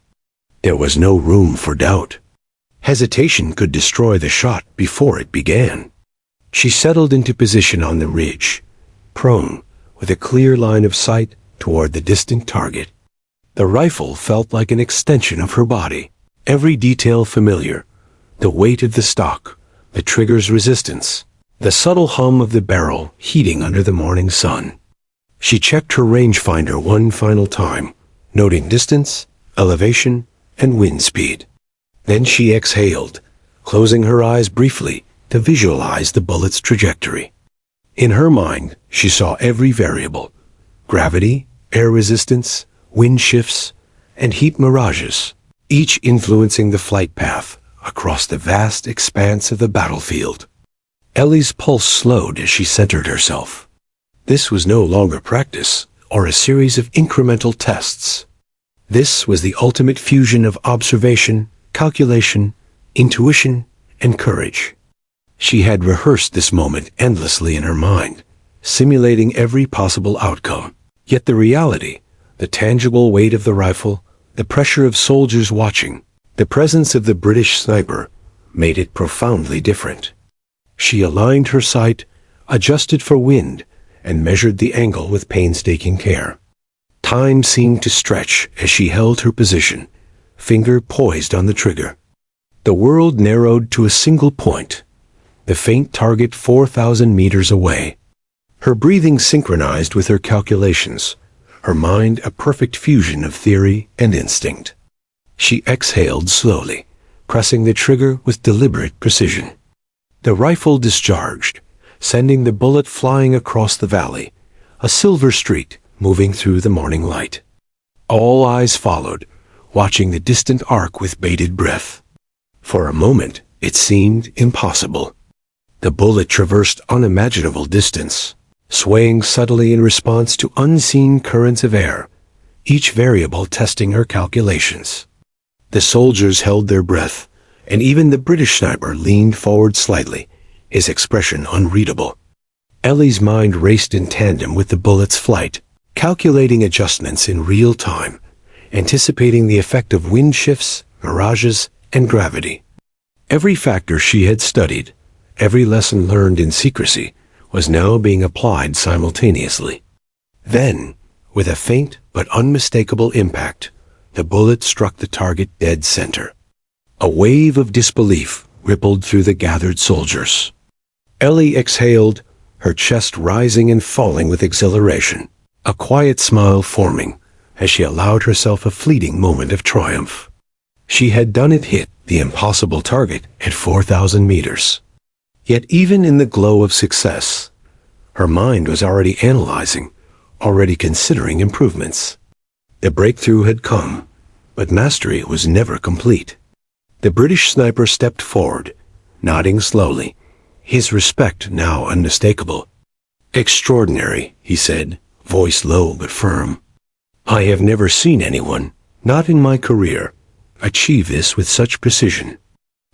There was no room for doubt. Hesitation could destroy the shot before it began. She settled into position on the ridge, prone, with a clear line of sight toward the distant target. The rifle felt like an extension of her body, every detail familiar: the weight of the stock, the trigger's resistance, the subtle hum of the barrel heating under the morning sun. She checked her rangefinder one final time, noting distance, elevation, and wind speed. Then she exhaled, closing her eyes briefly to visualize the bullet's trajectory. In her mind, she saw every variable: gravity, air resistance, wind shifts, and heat mirages, each influencing the flight path across the vast expanse of the battlefield. Ellie's pulse slowed as she centered herself. This was no longer practice or a series of incremental tests. This was the ultimate fusion of observation, calculation, intuition, and courage. She had rehearsed this moment endlessly in her mind, simulating every possible outcome. Yet the reality, the tangible weight of the rifle, the pressure of soldiers watching, the presence of the British sniper, made it profoundly different. She aligned her sight, adjusted for wind, and measured the angle with painstaking care. Time seemed to stretch as she held her position, finger poised on the trigger. The world narrowed to a single point, the faint target 4,000 meters away. Her breathing synchronized with her calculations, her mind a perfect fusion of theory and instinct. She exhaled slowly, pressing the trigger with deliberate precision. The rifle discharged, sending the bullet flying across the valley, a silver streak moving through the morning light. All eyes followed, watching the distant arc with bated breath. For a moment, it seemed impossible. The bullet traversed unimaginable distance, swaying subtly in response to unseen currents of air, each variable testing her calculations. The soldiers held their breath, and even the British sniper leaned forward slightly, his expression unreadable. Ellie's mind raced in tandem with the bullet's flight, calculating adjustments in real time, anticipating the effect of wind shifts, mirages, and gravity. Every factor she had studied, every lesson learned in secrecy, was now being applied simultaneously. Then, with a faint but unmistakable impact, the bullet struck the target dead center. A wave of disbelief rippled through the gathered soldiers. Ellie exhaled, her chest rising and falling with exhilaration, a quiet smile forming as she allowed herself a fleeting moment of triumph. She had done it, hit the impossible target at 4,000 meters. Yet even in the glow of success, her mind was already analyzing, already considering improvements. The breakthrough had come, but mastery was never complete. The British sniper stepped forward, nodding slowly, his respect now unmistakable. "Extraordinary," he said, voice low but firm. "I have never seen anyone, not in my career, achieve this with such precision.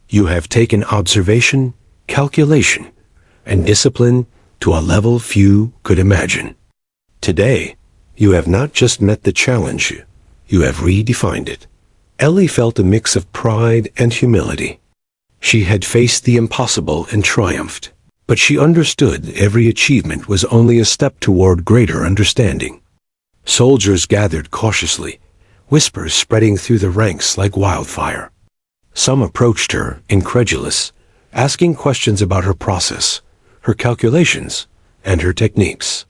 You have taken observation, calculation, and discipline to a level few could imagine. Today, you have not just met the challenge, you have redefined it." Ellie felt a mix of pride and humility. She had faced the impossible and triumphed. But she understood every achievement was only a step toward greater understanding. Soldiers gathered cautiously, whispers spreading through the ranks like wildfire. Some approached her, incredulous, asking questions about her process, her calculations, and her techniques.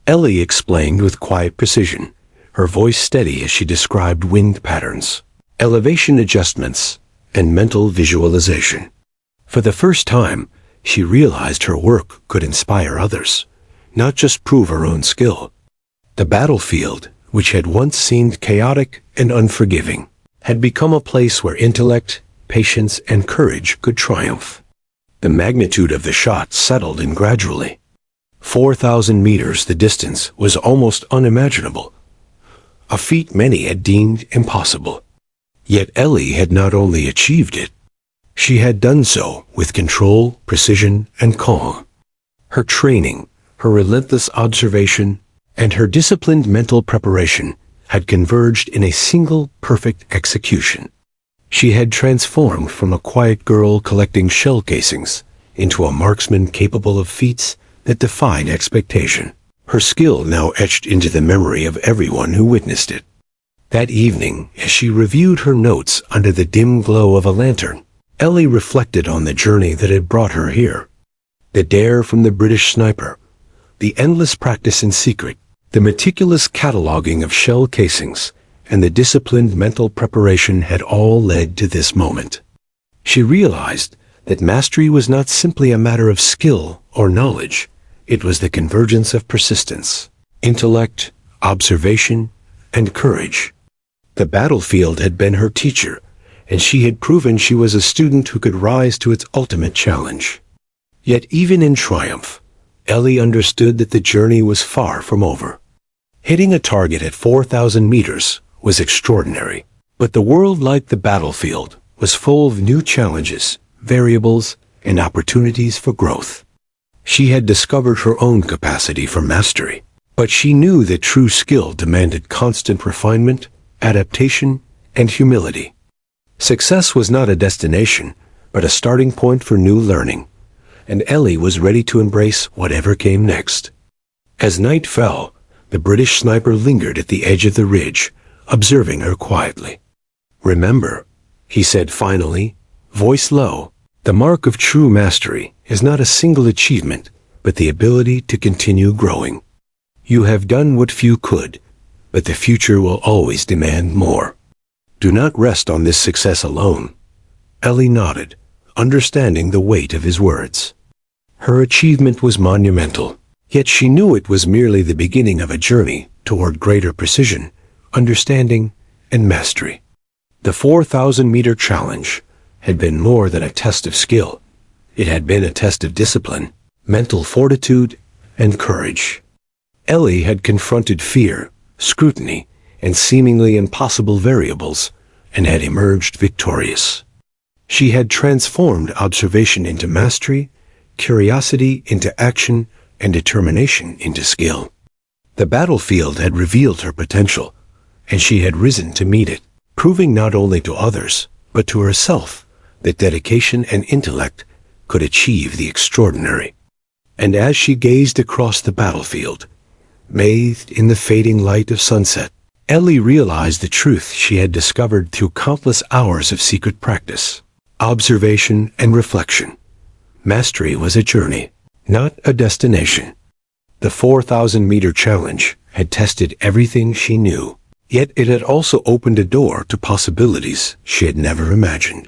Ellie explained with quiet precision, her voice steady as she described wind patterns, elevation adjustments, and mental visualization. For the first time, she realized her work could inspire others, not just prove her own skill. The battlefield, which had once seemed chaotic and unforgiving, had become a place where intellect, patience, and courage could triumph. The magnitude of the shot settled in gradually. 4,000 meters the distance was almost unimaginable, a feat many had deemed impossible. Yet Ellie had not only achieved it, she had done so with control, precision, and calm. Her training, her relentless observation, and her disciplined mental preparation had converged in a single perfect execution. She had transformed from a quiet girl collecting shell casings into a marksman capable of feats that defied expectation. Her skill now etched into the memory of everyone who witnessed it. That evening, as she reviewed her notes under the dim glow of a lantern, Ellie reflected on the journey that had brought her here. The dare from the British sniper, the endless practice in secret, the meticulous cataloging of shell casings, and the disciplined mental preparation had all led to this moment. She realized that mastery was not simply a matter of skill or knowledge. It was the convergence of persistence, intellect, observation, and courage. The battlefield had been her teacher, and she had proven she was a student who could rise to its ultimate challenge. Yet even in triumph, Ellie understood that the journey was far from over. Hitting a target at 4,000 meters was extraordinary, but the world, like the battlefield, was full of new challenges, variables, and opportunities for growth. She had discovered her own capacity for mastery, but she knew that true skill demanded constant refinement, adaptation, and humility. Success was not a destination, but a starting point for new learning, and Ellie was ready to embrace whatever came next. As night fell, the British sniper lingered at the edge of the ridge, observing her quietly. "Remember," he said finally, voice low, "the mark of true mastery is not a single achievement, but the ability to continue growing. You have done what few could, but the future will always demand more. Do not rest on this success alone." Ellie nodded, understanding the weight of his words. Her achievement was monumental, yet she knew it was merely the beginning of a journey toward greater precision, understanding, and mastery. The 4,000-meter challenge had been more than a test of skill. It had been a test of discipline, mental fortitude, and courage. Ellie had confronted fear, scrutiny, and seemingly impossible variables, and had emerged victorious. She had transformed observation into mastery, curiosity into action, and determination into skill. The battlefield had revealed her potential, and she had risen to meet it, proving not only to others, but to herself, that dedication and intellect could achieve the extraordinary. And as she gazed across the battlefield, bathed in the fading light of sunset, Ellie realized the truth she had discovered through countless hours of secret practice, observation, and reflection. Mastery was a journey, not a destination. The 4,000-meter challenge had tested everything she knew, yet it had also opened a door to possibilities she had never imagined.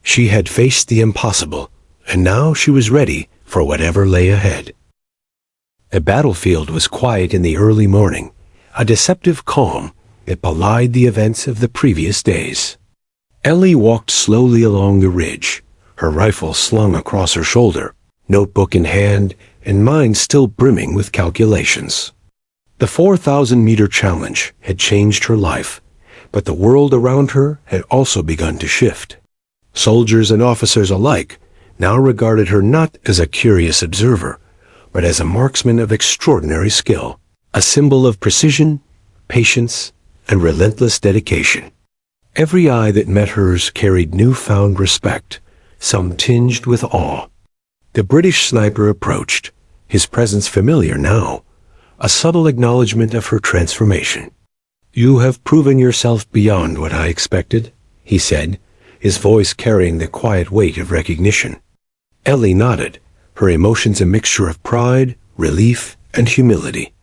She had faced the impossible, and now she was ready for whatever lay ahead. The battlefield was quiet in the early morning, a deceptive calm that belied the events of the previous days. Ellie walked slowly along the ridge, her rifle slung across her shoulder, notebook in hand, and mind still brimming with calculations. The 4,000-meter challenge had changed her life, but the world around her had also begun to shift. Soldiers and officers alike now regarded her not as a curious observer, but as a marksman of extraordinary skill, a symbol of precision, patience, and relentless dedication. Every eye that met hers carried newfound respect, some tinged with awe. The British sniper approached, his presence familiar now, a subtle acknowledgement of her transformation. "You have proven yourself beyond what I expected," he said, his voice carrying the quiet weight of recognition. Ellie nodded, her emotions a mixture of pride, relief, and humility.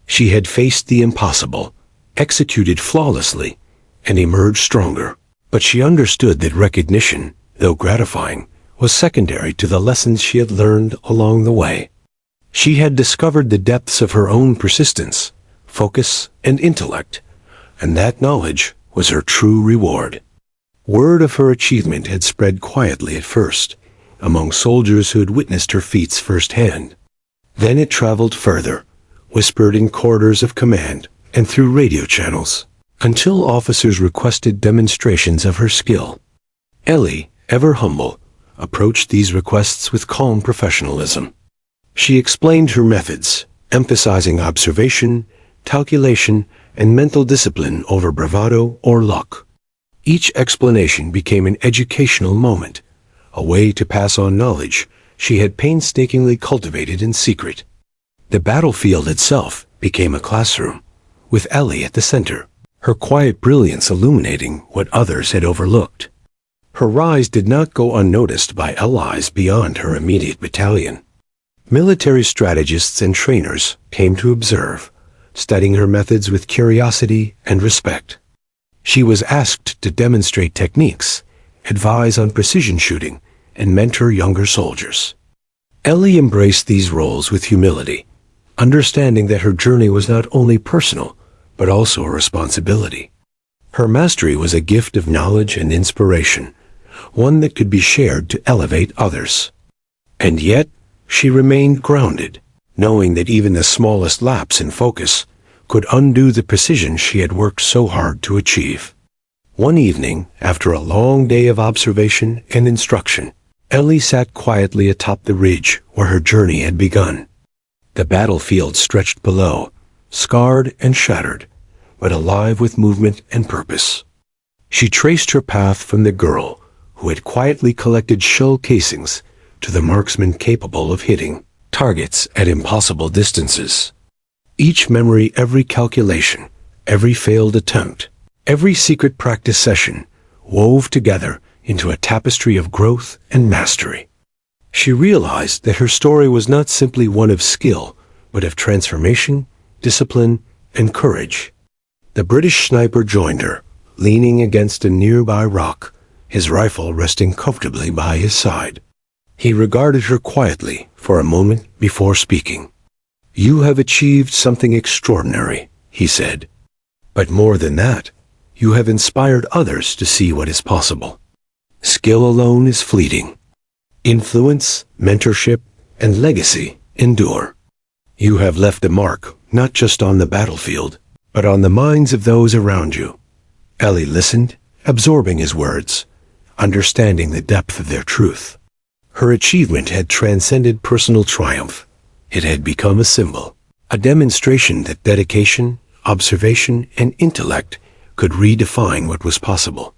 She had faced the impossible, executed flawlessly, and emerged stronger. But she understood that recognition, though gratifying, was secondary to the lessons she had learned along the way. She had discovered the depths of her own persistence, focus, and intellect, and that knowledge was her true reward. Word of her achievement had spread quietly at first, among soldiers who had witnessed her feats firsthand. Then it traveled further, whispered in corridors of command and through radio channels, until officers requested demonstrations of her skill. Ellie, ever humble, approached these requests with calm professionalism. She explained her methods, emphasizing observation, calculation, and mental discipline over bravado or luck. Each explanation became an educational moment, a way to pass on knowledge she had painstakingly cultivated in secret. The battlefield itself became a classroom, with Ellie at the center, her quiet brilliance illuminating what others had overlooked. Her rise did not go unnoticed by allies beyond her immediate battalion. Military strategists and trainers came to observe, studying her methods with curiosity and respect. She was asked to demonstrate techniques, advise on precision shooting, and mentor younger soldiers. Ellie embraced these roles with humility, understanding that her journey was not only personal, but also a responsibility. Her mastery was a gift of knowledge and inspiration, one that could be shared to elevate others. And yet, she remained grounded, knowing that even the smallest lapse in focus could undo the precision she had worked so hard to achieve. One evening, after a long day of observation and instruction, Ellie sat quietly atop the ridge where her journey had begun. The battlefield stretched below, scarred and shattered, but alive with movement and purpose. She traced her path from the girl who had quietly collected shell casings to the marksman capable of hitting targets at impossible distances. Each memory, every calculation, every failed attempt, every secret practice session wove together into a tapestry of growth and mastery. She realized that her story was not simply one of skill, but of transformation, discipline, and courage. The British sniper joined her, leaning against a nearby rock, his rifle resting comfortably by his side. He regarded her quietly for a moment before speaking. "You have achieved something extraordinary," he said. "But more than that, you have inspired others to see what is possible. Skill alone is fleeting. Influence, mentorship, and legacy endure. You have left a mark not just on the battlefield, but on the minds of those around you." Ellie listened, absorbing his words, understanding the depth of their truth. Her achievement had transcended personal triumph. It had become a symbol, a demonstration that dedication, observation, and intellect could redefine what was possible.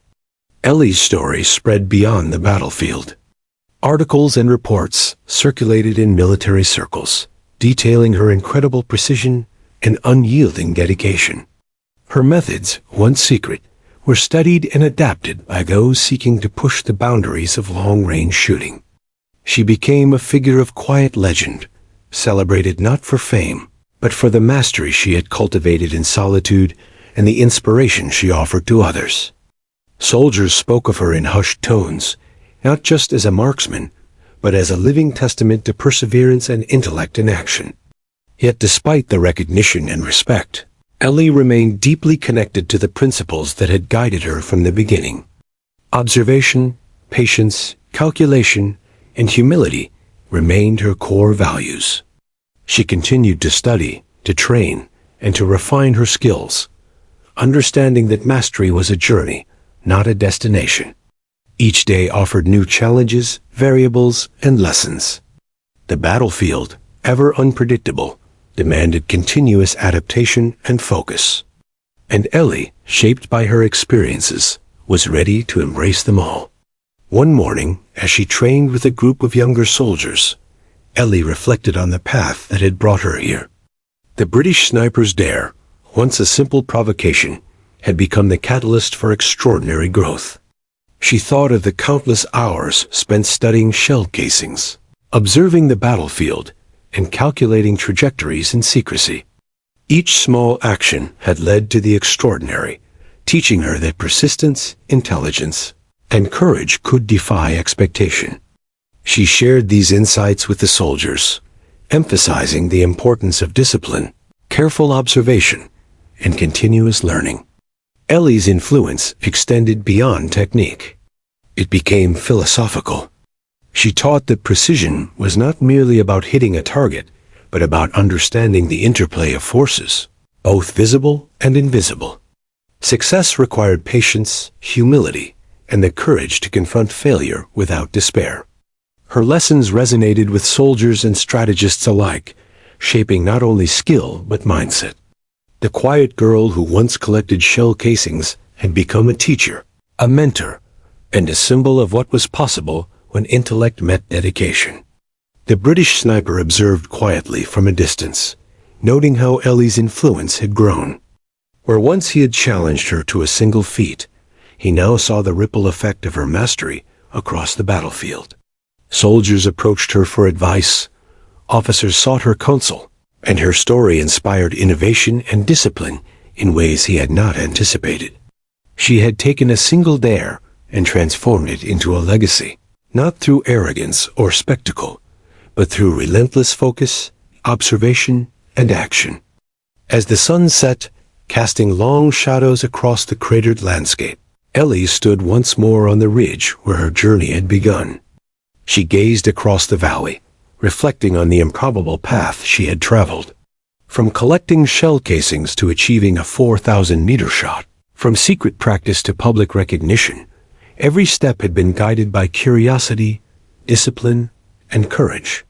Ellie's story spread beyond the battlefield. Articles and reports circulated in military circles, detailing her incredible precision and unyielding dedication. Her methods, once secret, were studied and adapted by those seeking to push the boundaries of long-range shooting. She became a figure of quiet legend, celebrated not for fame, but for the mastery she had cultivated in solitude and the inspiration she offered to others. Soldiers spoke of her in hushed tones, not just as a marksman, but as a living testament to perseverance and intellect in action. Yet despite the recognition and respect, Ellie remained deeply connected to the principles that had guided her from the beginning. Observation, patience, calculation, and humility remained her core values. She continued to study, to train, and to refine her skills, understanding that mastery was a journey, not a destination. Each day offered new challenges, variables, and lessons. The battlefield, ever unpredictable, demanded continuous adaptation and focus. And Ellie, shaped by her experiences, was ready to embrace them all. One morning, as she trained with a group of younger soldiers, Ellie reflected on the path that had brought her here. The British sniper's dare, once a simple provocation, had become the catalyst for extraordinary growth. She thought of the countless hours spent studying shell casings, observing the battlefield, and calculating trajectories in secrecy. Each small action had led to the extraordinary, teaching her that persistence, intelligence, and courage could defy expectation. She shared these insights with the soldiers, emphasizing the importance of discipline, careful observation, and continuous learning. Ellie's influence extended beyond technique. It became philosophical. She taught that precision was not merely about hitting a target, but about understanding the interplay of forces, both visible and invisible. Success required patience, humility, and the courage to confront failure without despair. Her lessons resonated with soldiers and strategists alike, shaping not only skill but mindset. The quiet girl who once collected shell casings had become a teacher, a mentor, and a symbol of what was possible when intellect met dedication. The British sniper observed quietly from a distance, noting how Ellie's influence had grown. Where once he had challenged her to a single feat, he now saw the ripple effect of her mastery across the battlefield. Soldiers approached her for advice, officers sought her counsel, and her story inspired innovation and discipline in ways he had not anticipated. She had taken a single dare and transformed it into a legacy, not through arrogance or spectacle, but through relentless focus, observation, and action. As the sun set, casting long shadows across the cratered landscape, Ellie stood once more on the ridge where her journey had begun. She gazed across the valley, reflecting on the improbable path she had traveled. From collecting shell casings to achieving a 4,000-meter shot, from secret practice to public recognition, every step had been guided by curiosity, discipline, and courage.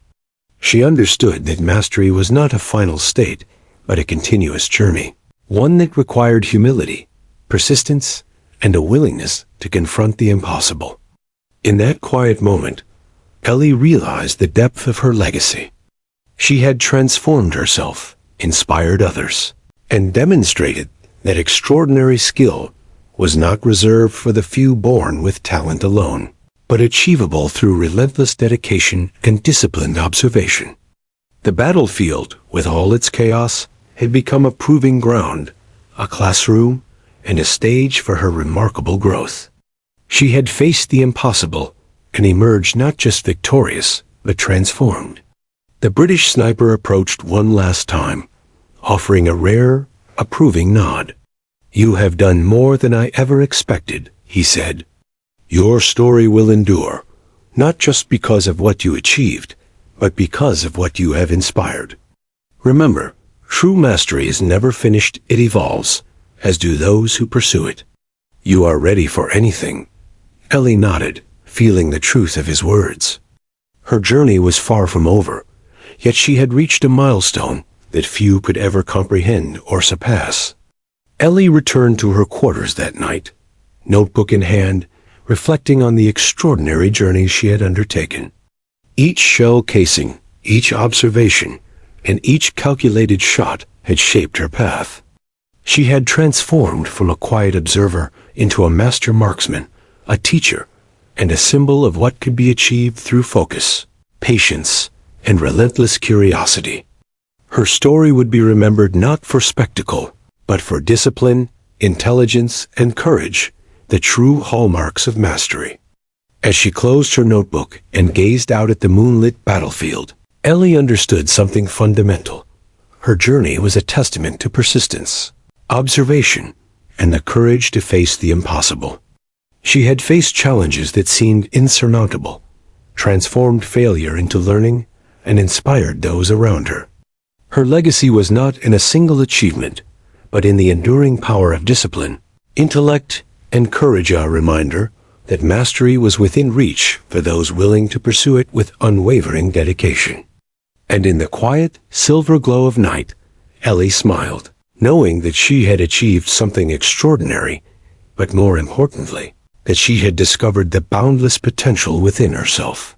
She understood that mastery was not a final state, but a continuous journey, one that required humility, persistence, and a willingness to confront the impossible. In that quiet moment, Ellie realized the depth of her legacy. She had transformed herself, inspired others, and demonstrated that extraordinary skill was not reserved for the few born with talent alone, but achievable through relentless dedication and disciplined observation. The battlefield, with all its chaos, had become a proving ground, a classroom, and a stage for her remarkable growth. She had faced the impossible and emerged not just victorious, but transformed. The British sniper approached one last time, offering a rare, approving nod. "You have done more than I ever expected," he said. "Your story will endure, not just because of what you achieved, but because of what you have inspired. Remember, true mastery is never finished, it evolves, as do those who pursue it. You are ready for anything." Ellie nodded, feeling the truth of his words. Her journey was far from over, yet she had reached a milestone that few could ever comprehend or surpass. Ellie returned to her quarters that night, notebook in hand, reflecting on the extraordinary journey she had undertaken. Each shell casing, each observation, and each calculated shot had shaped her path. She had transformed from a quiet observer into a master marksman, a teacher, and a symbol of what could be achieved through focus, patience, and relentless curiosity. Her story would be remembered not for spectacle, but for discipline, intelligence, and courage, the true hallmarks of mastery. As she closed her notebook and gazed out at the moonlit battlefield, Ellie understood something fundamental. Her journey was a testament to persistence, observation, and the courage to face the impossible. She had faced challenges that seemed insurmountable, transformed failure into learning, and inspired those around her. Her legacy was not in a single achievement, but in the enduring power of discipline, intellect, and courage, a reminder that mastery was within reach for those willing to pursue it with unwavering dedication. And in the quiet, silver glow of night, Ellie smiled, knowing that she had achieved something extraordinary, but more importantly, that she had discovered the boundless potential within herself.